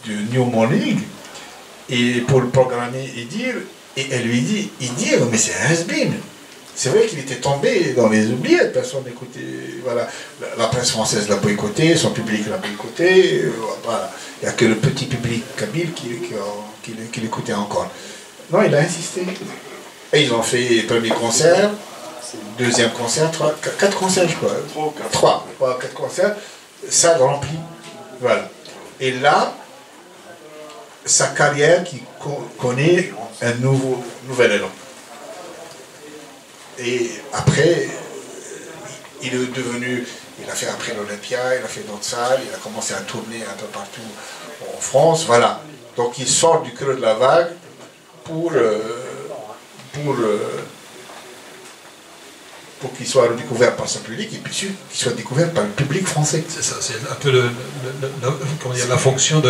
du New Morning, et pour le programmer et dire, et elle lui dit, mais c'est un has-been. C'est vrai qu'il était tombé dans les oubliettes, personne n'écoutait, voilà, la presse française l'a boycotté, son public l'a boycotté, voilà. Il n'y a que le petit public kabyle qui l'écoutait encore. Non, il a insisté. Et ils ont fait le premier concert, deuxième concert, quatre concerts, je crois. Quatre concerts, ça rempli. Voilà. Et là, sa carrière qui connaît un nouvel élan. Et après, il est devenu, il a fait après l'Olympia, il a fait d'autres salles, il a commencé à tourner un peu partout en France, voilà. Donc il sort du creux de la vague pour qu'il soit redécouvert par son public et puis qu'il soit découvert par le public français. C'est ça, c'est un peu la fonction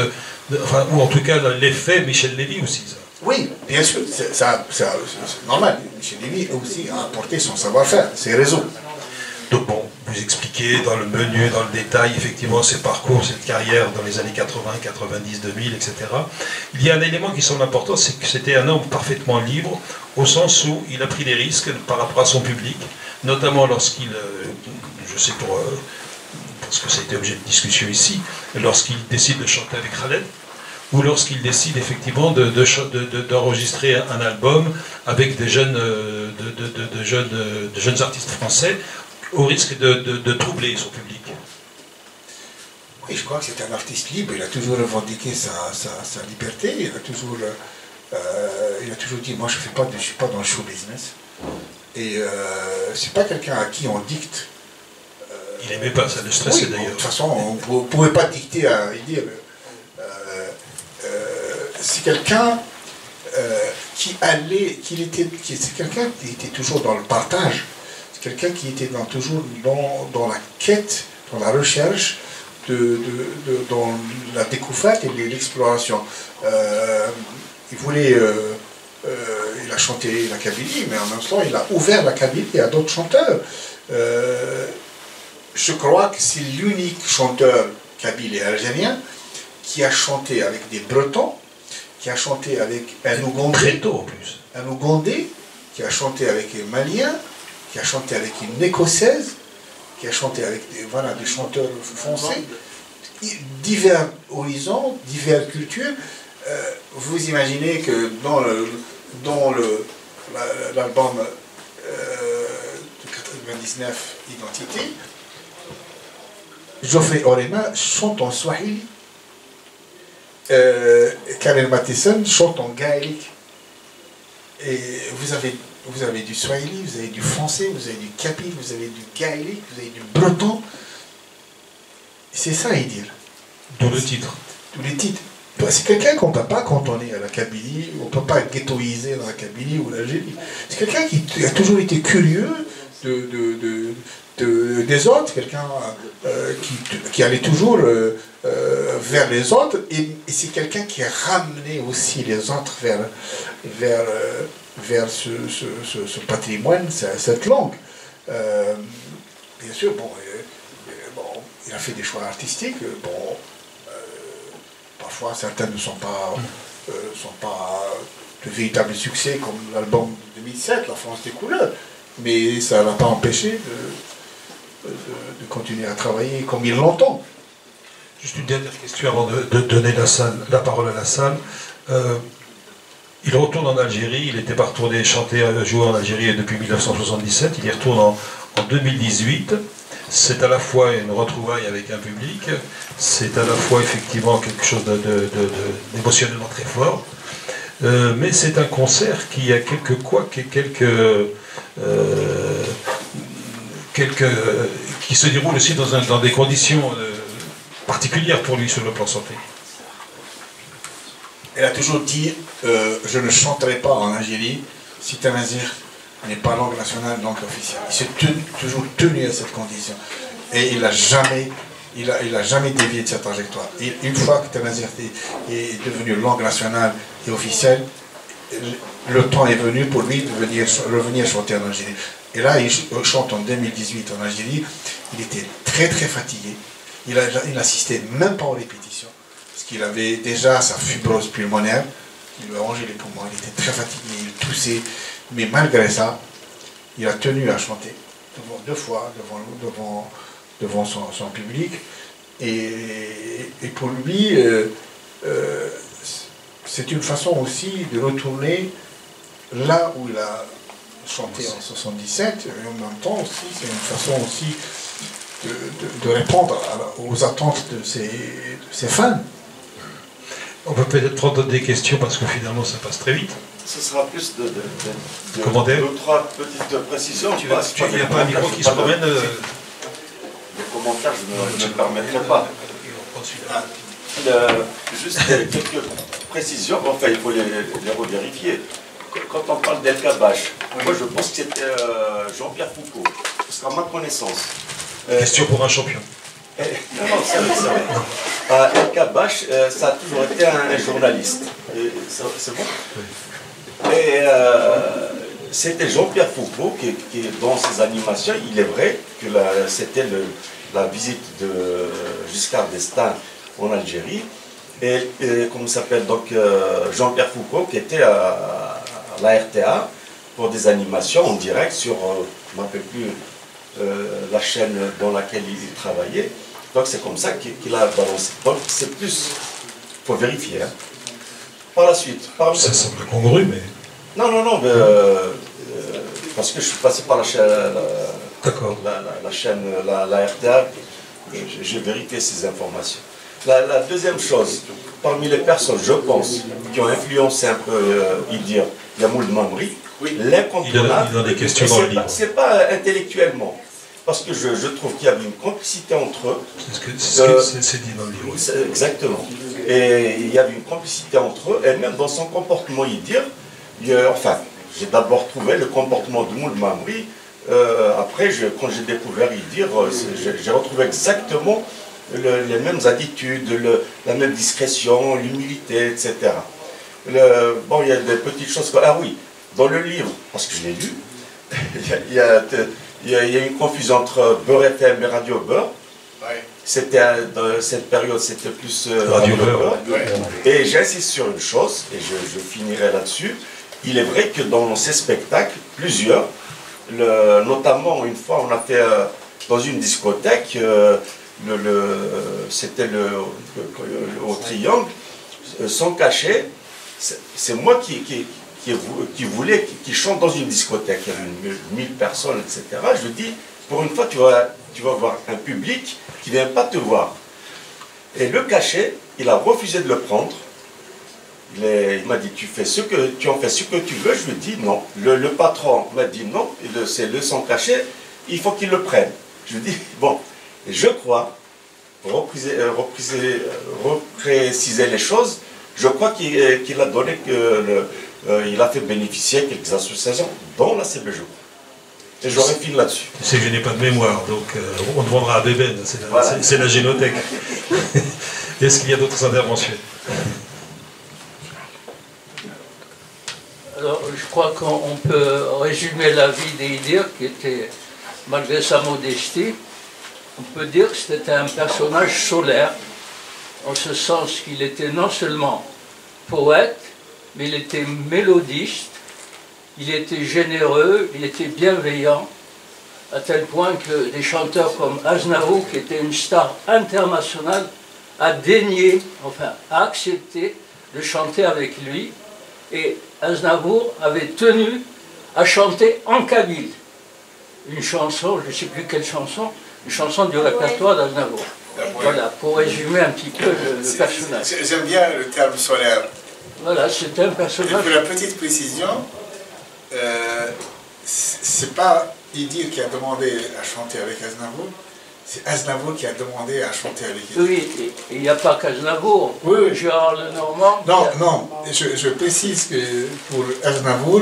enfin, ou en tout cas l'effet Michel Lévy aussi, ça. Oui, bien sûr, c'est normal. Michel Lévy aussi a apporté son savoir-faire, ses réseaux. Donc bon, vous expliquez dans le menu, dans le détail, effectivement, ses parcours, cette carrière dans les années 80, 90, 2000, etc. Il y a un élément qui semble important, c'est que c'était un homme parfaitement libre, au sens où il a pris des risques par rapport à son public, notamment lorsqu'il, je sais parce que ça a été objet de discussion ici, lorsqu'il décide de chanter avec Khaled, ou lorsqu'il décide effectivement d'enregistrer un album avec des jeunes artistes français, au risque de troubler son public. Oui, je crois que c'est un artiste libre, il a toujours revendiqué sa liberté, il a toujours dit, moi je ne suis pas dans le show business. Et c'est pas quelqu'un à qui on dicte. Il n'aimait pas, ça le stressait d'ailleurs. De toute façon, on ne pouvait pas dicter à dire. C'est quelqu'un c'est quelqu'un qui était toujours dans le partage. C'est quelqu'un qui était toujours dans la quête, dans la recherche, dans la découverte et l'exploration. Il voulait, il a chanté la Kabylie, mais en même temps, il a ouvert la Kabylie à d'autres chanteurs. Je crois que c'est l'unique chanteur kabyle et algérien qui a chanté avec des Bretons, qui a chanté avec un Ougandais, très tôt en plus. Un Ougandais, qui a chanté avec un Malien, qui a chanté avec une Écossaise, qui a chanté avec des chanteurs français, divers horizons, diverses cultures. Vous imaginez que dans l'album de 99, Identité, Geoffrey Orema chante en Swahili. Karen Matheson chante en gaélique. Et vous avez du Swahili, vous avez du français, vous avez du kabyle, vous avez du gaélique, vous avez du breton. C'est ça, il dit. D'où le titre. D'où les titres. C'est quelqu'un qu'on ne peut pas cantonner à la Kabylie, on ne peut pas ghettoiser dans la Kabylie ou l'Algérie. C'est quelqu'un qui a toujours été curieux des autres, quelqu'un qui allait toujours vers les autres, et c'est quelqu'un qui a ramené aussi les autres vers ce patrimoine, cette langue. Bien sûr, il a fait des choix artistiques. Parfois, certains ne sont pas de véritables succès, comme l'album de 2007, La France des couleurs. Mais ça ne l'a pas empêché de continuer à travailler comme il l'entend. Juste une dernière question avant de donner la parole à la salle. Il retourne en Algérie, il n'était pas retourné chanter, jouer en Algérie depuis 1977, il y retourne en 2018. C'est à la fois une retrouvaille avec un public, c'est à la fois effectivement quelque chose d'émotionnellement très fort, mais c'est un concert qui a qui se déroule aussi dans des conditions particulières pour lui sur le plan santé. Elle a toujours dit je ne chanterai pas en Algérie si Tamazigh n'est pas langue nationale, langue officielle. Il s'est toujours tenu à cette condition. Et il n'a jamais dévié de cette trajectoire. Et une fois que Tamazigh est devenu langue nationale et officielle, le temps est venu pour lui de revenir chanter en Algérie. Et là, il chante en 2018 en Algérie. il était très très fatigué. Il n'assistait même pas aux répétitions, parce qu'il avait déjà sa fibrose pulmonaire, il lui a rongé les poumons, il était très fatigué, il toussait, mais malgré ça, il a tenu à chanter deux fois devant son public, et pour lui, c'est une façon aussi de retourner là où il a chanté en 77, et en même temps aussi, c'est une façon aussi de répondre aux attentes de ses fans. On peut peut-être prendre des questions parce que finalement ça passe très vite. Ce sera plus de commentaires. deux, trois petites précisions. Il n'y a pas un micro qui se promène. Les commentaires, je ne me permettrai pas. Juste quelques précisions, enfin il faut les revérifier. Quand on parle d'El Kabash, moi je pense que c'était Jean-Pierre Foucault, parce qu'à ma connaissance. Question pour un champion. Non, c'est vrai. El Kabash, ça a toujours été un journaliste. C'est bon? Oui. Et c'était Jean-Pierre Foucault qui, dans ses animations, il est vrai que c'était la visite de Giscard d'Estaing en Algérie. Et comment s'appelle donc Jean-Pierre Foucault qui était à la RTA pour des animations en direct sur, je ne me rappelle plus, la chaîne dans laquelle il travaillait. Donc c'est comme ça qu'il a balancé. Donc c'est plus, il faut vérifier. Hein. Par la suite. Ça semble congru, mais... Non, mais, parce que je suis passé par la chaîne, la RTA, j'ai vérifié ces informations. La deuxième chose, parmi les personnes, je pense, qui ont influencé un peu Idir Yamoul Mamri, l'incontournable, c'est pas intellectuellement, parce que je trouve qu'il y avait une complicité entre eux. C'est ce que c'est dit dans le livre. Exactement. Et il y avait une complicité entre eux, et même dans son comportement Idir, enfin, j'ai d'abord trouvé le comportement de Moul Mamri, après, quand j'ai découvert Idir, j'ai retrouvé exactement les mêmes attitudes, la même discrétion, l'humilité, etc. Bon, il y a des petites choses. Ah oui, dans le livre, parce que je l'ai lu, il y a une confusion entre Beurre FM et Radio Beurre. Ouais. Dans cette période, c'était plus Radio Beurre. Ouais. Et j'insiste sur une chose, et je finirai là-dessus. Il est vrai que dans ces spectacles, plusieurs, notamment une fois, on a fait dans une discothèque, c'était au Triangle, sans cachet, c'est moi qui voulais qu'il chante dans une discothèque, il y avait 1000 personnes, etc. Je lui dis, pour une fois tu vas voir un public qui ne vient pas te voir. Et le cachet, il a refusé de le prendre. Il m'a dit, tu en fais ce que tu veux. Je lui dis non. Le patron m'a dit non, c'est le sans cachet, il faut qu'il le prenne. Je lui dis, bon, je crois, repréciser les choses, je crois qu'il a donné il a fait bénéficier quelques associations, dont la CBJ. Et j'aurais fini là-dessus. C'est que je n'ai pas de mémoire, donc on demandera à Bébène, c'est la génothèque. Est-ce qu'il y a d'autres interventions? Alors, je crois qu'on peut résumer la vie d'Idir, qui était, malgré sa modestie, on peut dire que c'était un personnage solaire, en ce sens qu'il était non seulement poète, mais il était mélodiste, il était généreux, il était bienveillant, à tel point que des chanteurs comme Aznavour, qui était une star internationale, a daigné, enfin a accepté de chanter avec lui, et Aznavour avait tenu à chanter en kabyle une chanson, je ne sais plus quelle chanson, une chanson du répertoire d'Aznavour. Voilà, pour résumer un petit peu le personnage. J'aime bien le terme solaire. Voilà, c'est un personnage. Et pour la petite précision, c'est pas Idir qui a demandé à chanter avec Aznavour, c'est Aznavour qui a demandé à chanter avec Idir. Oui, il n'y a pas qu'Aznavour. Oui. Gérard Lenormand. Non, je précise que pour Aznavour,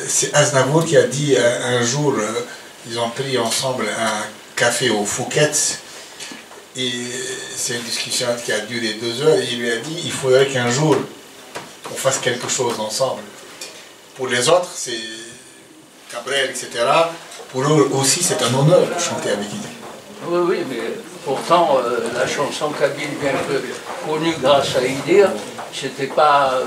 c'est Aznavour qui a dit un jour, ils ont pris ensemble un café au Fouquet's, et c'est une discussion qui a duré 2 heures, et il lui a dit il faudrait qu'un jour on fasse quelque chose ensemble. Pour les autres, c'est Cabrel, etc. Pour eux aussi, c'est un honneur de chanter avec Idir. Oui, oui, mais pourtant, la chanson kabyle, bien que connue grâce à Idir, c'était pas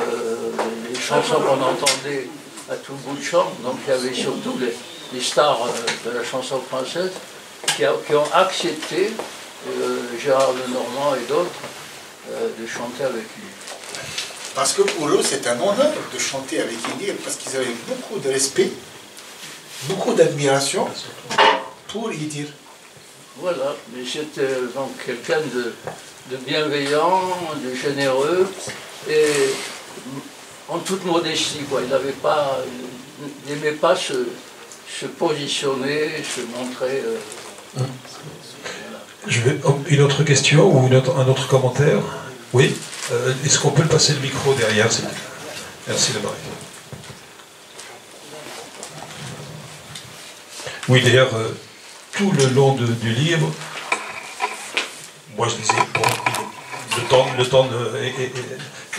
les chansons qu'on entendait à tout bout de champ. Donc il y avait surtout les stars de la chanson française qui ont accepté, Gérard Lenormand et d'autres, de chanter avec lui. Parce que pour eux, c'est un honneur de chanter avec Idir, parce qu'ils avaient beaucoup de respect, beaucoup d'admiration pour Idir. Voilà, mais c'était donc quelqu'un de bienveillant, de généreux, et en toute modestie, quoi. Il n'aimait pas se positionner, se montrer. Une autre question ou un autre commentaire? Oui. Est-ce qu'on peut le passer le micro derrière? Merci de Marie. Oui, d'ailleurs, tout le long du livre, moi je disais, bon, le temps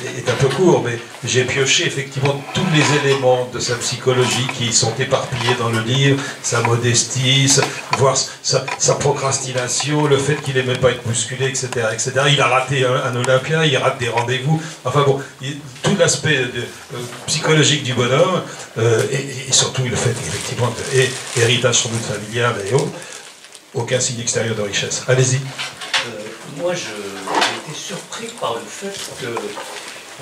est un peu court, mais j'ai pioché effectivement tous les éléments de sa psychologie qui sont éparpillés dans le livre, sa modestie, voire sa procrastination, le fait qu'il n'aimait pas être bousculé, etc., etc. Il a raté un Olympia, il rate des rendez-vous, enfin bon, tout l'aspect psychologique du bonhomme, et surtout le fait effectivement, héritage sans doute familial et autres, aucun signe extérieur de richesse. Allez-y. Moi, j'ai été surpris par le fait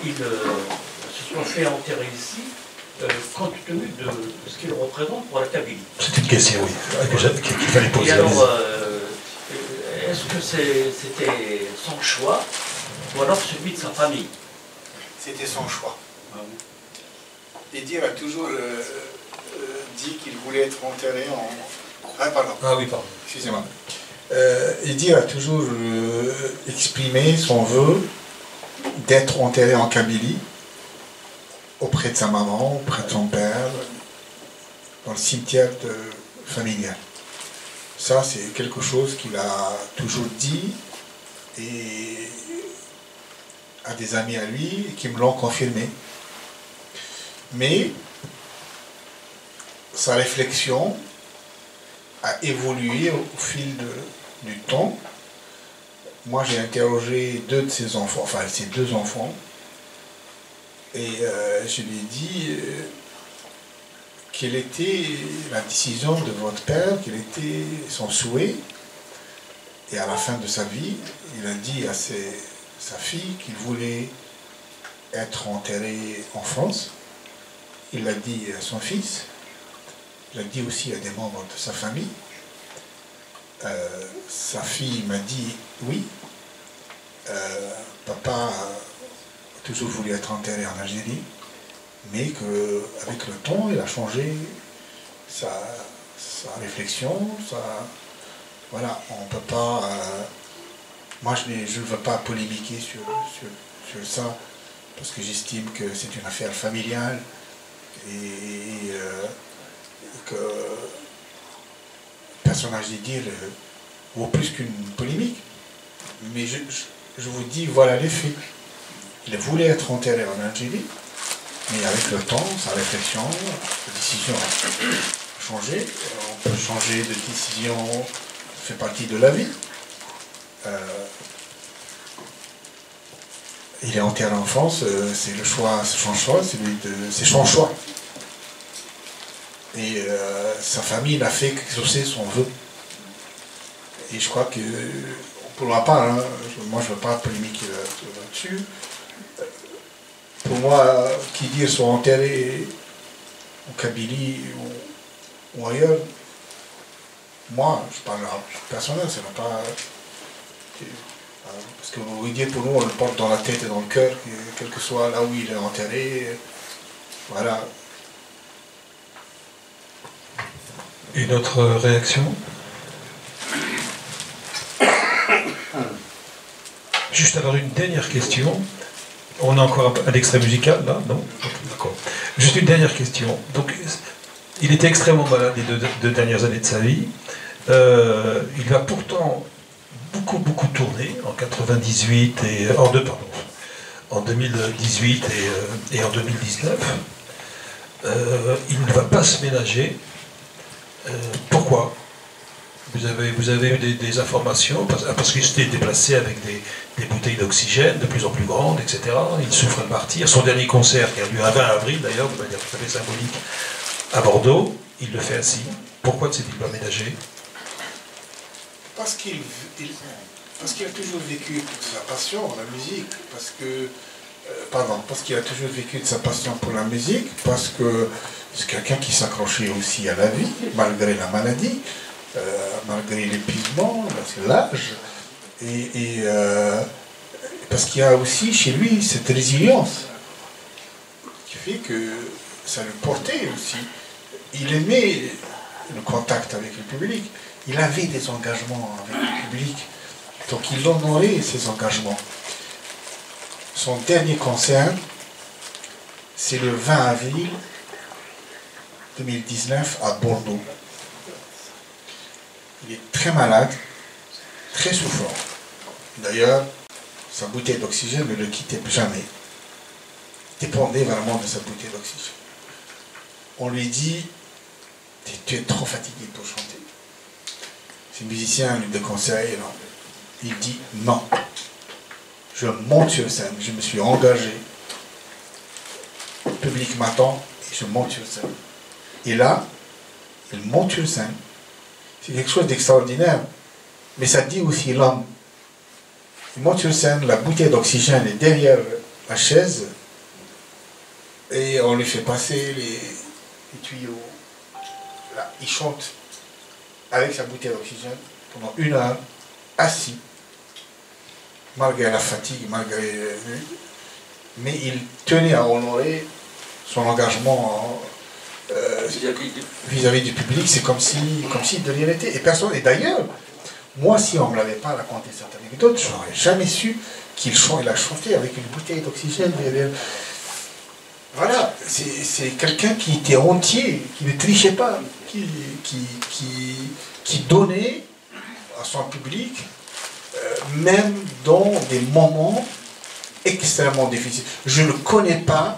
qu'il se soit fait enterrer ici, compte tenu de ce qu'il représente pour la Kabylie. C'est une question, oui, qu'il fallait poser. Et alors, est-ce que c'était son choix, ou alors celui de sa famille? C'était son choix. Idir a toujours dit qu'il voulait être enterré en... Ah, pardon. Ah oui, pardon. Excusez-moi. Idir a toujours exprimé son vœu d'être enterré en Kabylie, auprès de sa maman, auprès de son père, dans le cimetière familial. Ça, c'est quelque chose qu'il a toujours dit, et à des amis à lui qui me l'ont confirmé. Mais sa réflexion a évolué au fil du temps. Moi, j'ai interrogé deux de ses enfants, enfin ses deux enfants, et je lui ai dit quelle était la décision de votre père, quel était son souhait. Et à la fin de sa vie, il a dit à sa fille qu'il voulait être enterré en France. Il l'a dit à son fils. Il l'a dit aussi à des membres de sa famille. Sa fille m'a dit oui. Papa a toujours voulu être enterré en Algérie, mais qu'avec le temps, il a changé sa réflexion. Voilà, on ne peut pas... moi, je ne veux pas polémiquer sur ça, parce que j'estime que c'est une affaire familiale et que le personnage d'Idir vaut plus qu'une polémique. Mais je vous dis, voilà les faits. Il voulait être enterré en Algérie, mais avec le temps, sa réflexion, sa décision a changé. On peut changer de décision, ça fait partie de la vie. Il est enterré en France, c'est le choix, c'est son choix, c'est son choix. Et sa famille n'a fait qu'exaucer son vœu. Et je crois que, pour ma part, hein, moi je ne veux pas polémiquer là-dessus. Pour moi, qu'Idir soit enterré en Kabylie ou ailleurs, moi, je parle personnel, ça n'a pas... Parce que Idir, pour nous, on le porte dans la tête et dans le cœur, quel que soit là où il est enterré. Voilà. Une autre réaction? Juste alors une dernière question. On a encore un extrait musical là, non? D'accord. Juste une dernière question. Donc, il était extrêmement malade les deux dernières années de sa vie. Il va pourtant beaucoup tourner en 98 et en 2018 et en 2019. Il ne va pas se ménager. Pourquoi Pourquoi? Vous avez eu des informations? Parce qu'il s'était déplacé avec des bouteilles d'oxygène de plus en plus grandes, etc. Il souffre de martyr. Son dernier concert, qui a lieu un 20 avril d'ailleurs, de manière tout à fait symbolique, à Bordeaux, il le fait assis. Pourquoi ne s'est-il pas ménagé? Parce qu'il a toujours vécu de sa passion, la musique. Parce qu'il a toujours vécu de sa passion pour la musique. Parce que c'est quelqu'un qui s'accrochait aussi à la vie, malgré la maladie. Malgré l'épuisement, l'âge, et parce qu'il y a aussi chez lui cette résilience qui fait que ça le portait aussi. Il aimait le contact avec le public, il avait des engagements avec le public, donc il honorait ses engagements. Son dernier concert, c'est le 20 avril 2019 à Bordeaux. Il est très malade, très souffrant. D'ailleurs, sa bouteille d'oxygène ne le quittait jamais. Il dépendait vraiment de sa bouteille d'oxygène. On lui dit, tu es trop fatigué pour chanter. Ses musiciens lui déconseillent. Il dit, non. Je monte sur scène, je me suis engagé. Le public m'attend et je monte sur scène. Et là, il monte sur scène. C'est quelque chose d'extraordinaire, mais ça dit aussi l'homme. Il monte sur scène, la bouteille d'oxygène est derrière la chaise, et on lui fait passer les tuyaux. Là, il chante avec sa bouteille d'oxygène pendant 1 heure, assis, malgré la fatigue, mais il tenait à honorer son engagement vis-à-vis du public. C'est comme si de rien n'était. Et personne. Et d'ailleurs, moi, si on ne me l'avait pas raconté cette anecdote, je n'aurais jamais su qu'il a chanté avec une bouteille d'oxygène. Voilà, c'est quelqu'un qui était entier, qui ne trichait pas, qui donnait à son public, même dans des moments extrêmement difficiles. Je ne connais pas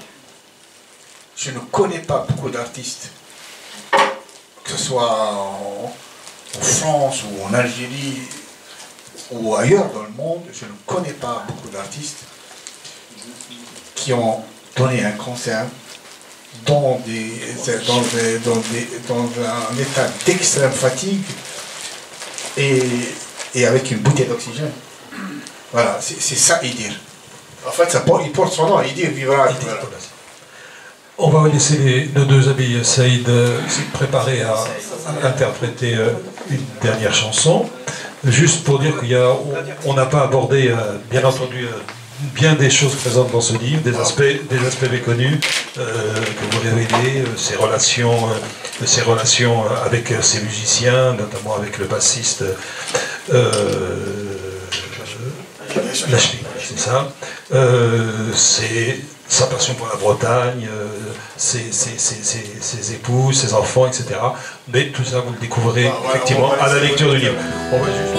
beaucoup d'artistes, que ce soit en France ou en Algérie ou ailleurs dans le monde, je ne connais pas beaucoup d'artistes qui ont donné un concert dans un état d'extrême fatigue et avec une bouteille d'oxygène. Voilà, c'est ça Idir. En fait, il porte son nom, Idir vivra. On va laisser nos deux amis Saïd se préparer à interpréter une dernière chanson. Juste pour dire qu'on n'a pas abordé, bien entendu, bien des choses présentes dans ce livre, des aspects méconnus que vous révélez, ses relations avec ses musiciens, notamment avec le bassiste Lachmi, c'est ça. C'est sa passion pour la Bretagne, ses épouses, ses enfants, etc. Mais tout ça, vous le découvrez effectivement à la lecture du livre. On va juste...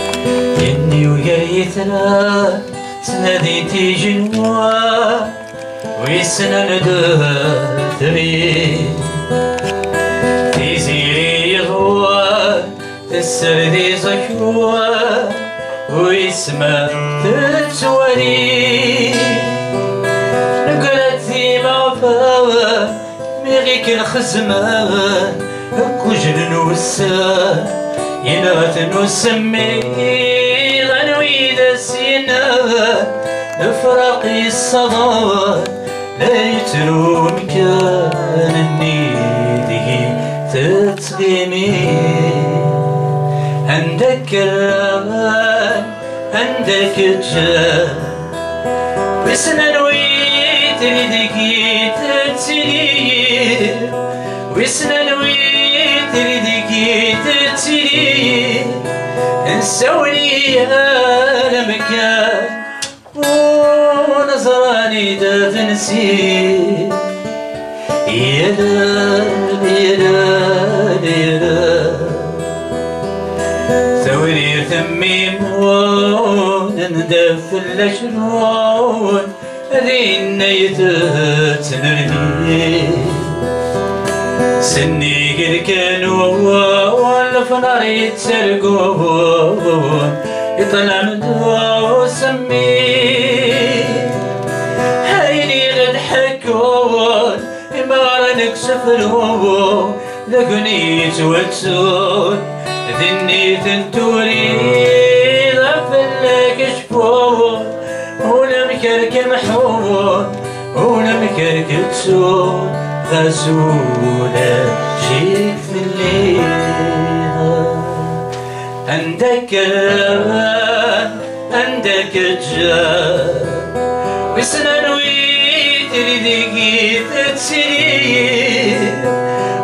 ميغيك الخزمان كوجل نوسا ينات نسمي غنويد السينا نفرقي الصغار لا يتلو مكان النيدي تتغيمي عندك الرغان عندك الجان بسنا نويت لديكي تتسير وسنا نويت لديكي تتسير نسولي المكان ونظراني دا تنسير يلا يلا يلا ثوري ثميمون ندف الأشرون ذين يتتنرني سني كل كانوا في نار يتسرقون يطلع من دوا وسمين هايني غد حكون إمارة نكسفرون لقني يتوتسون ذني تنتوري غفلك شفون ولم كرك محون ولم كرك تسون غسولة شيك في الليل عندك الأمان عندك الجار وسنان ويدري دقيت تسير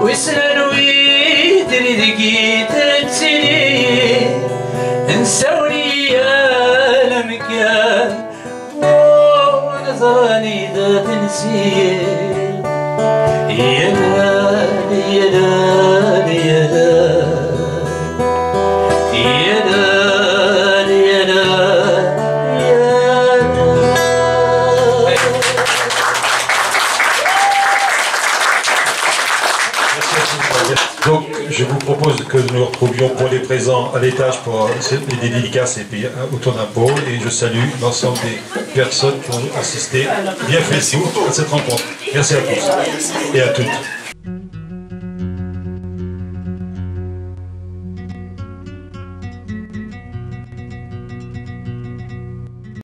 وسنان ويدري دقيت تسير انسوني يا المكان ونظراني ذات نسير يا لال يا لال يا لال يا لال يا لال يا لال. Donc, je vous propose que nous nous retrouvions pour les présents à l'étage pour les dédicaces et puis au tour d'impôt. Et je salue l'ensemble des personnes qui ont assisté via Facebook à cette rencontre. Merci à tous et à toutes.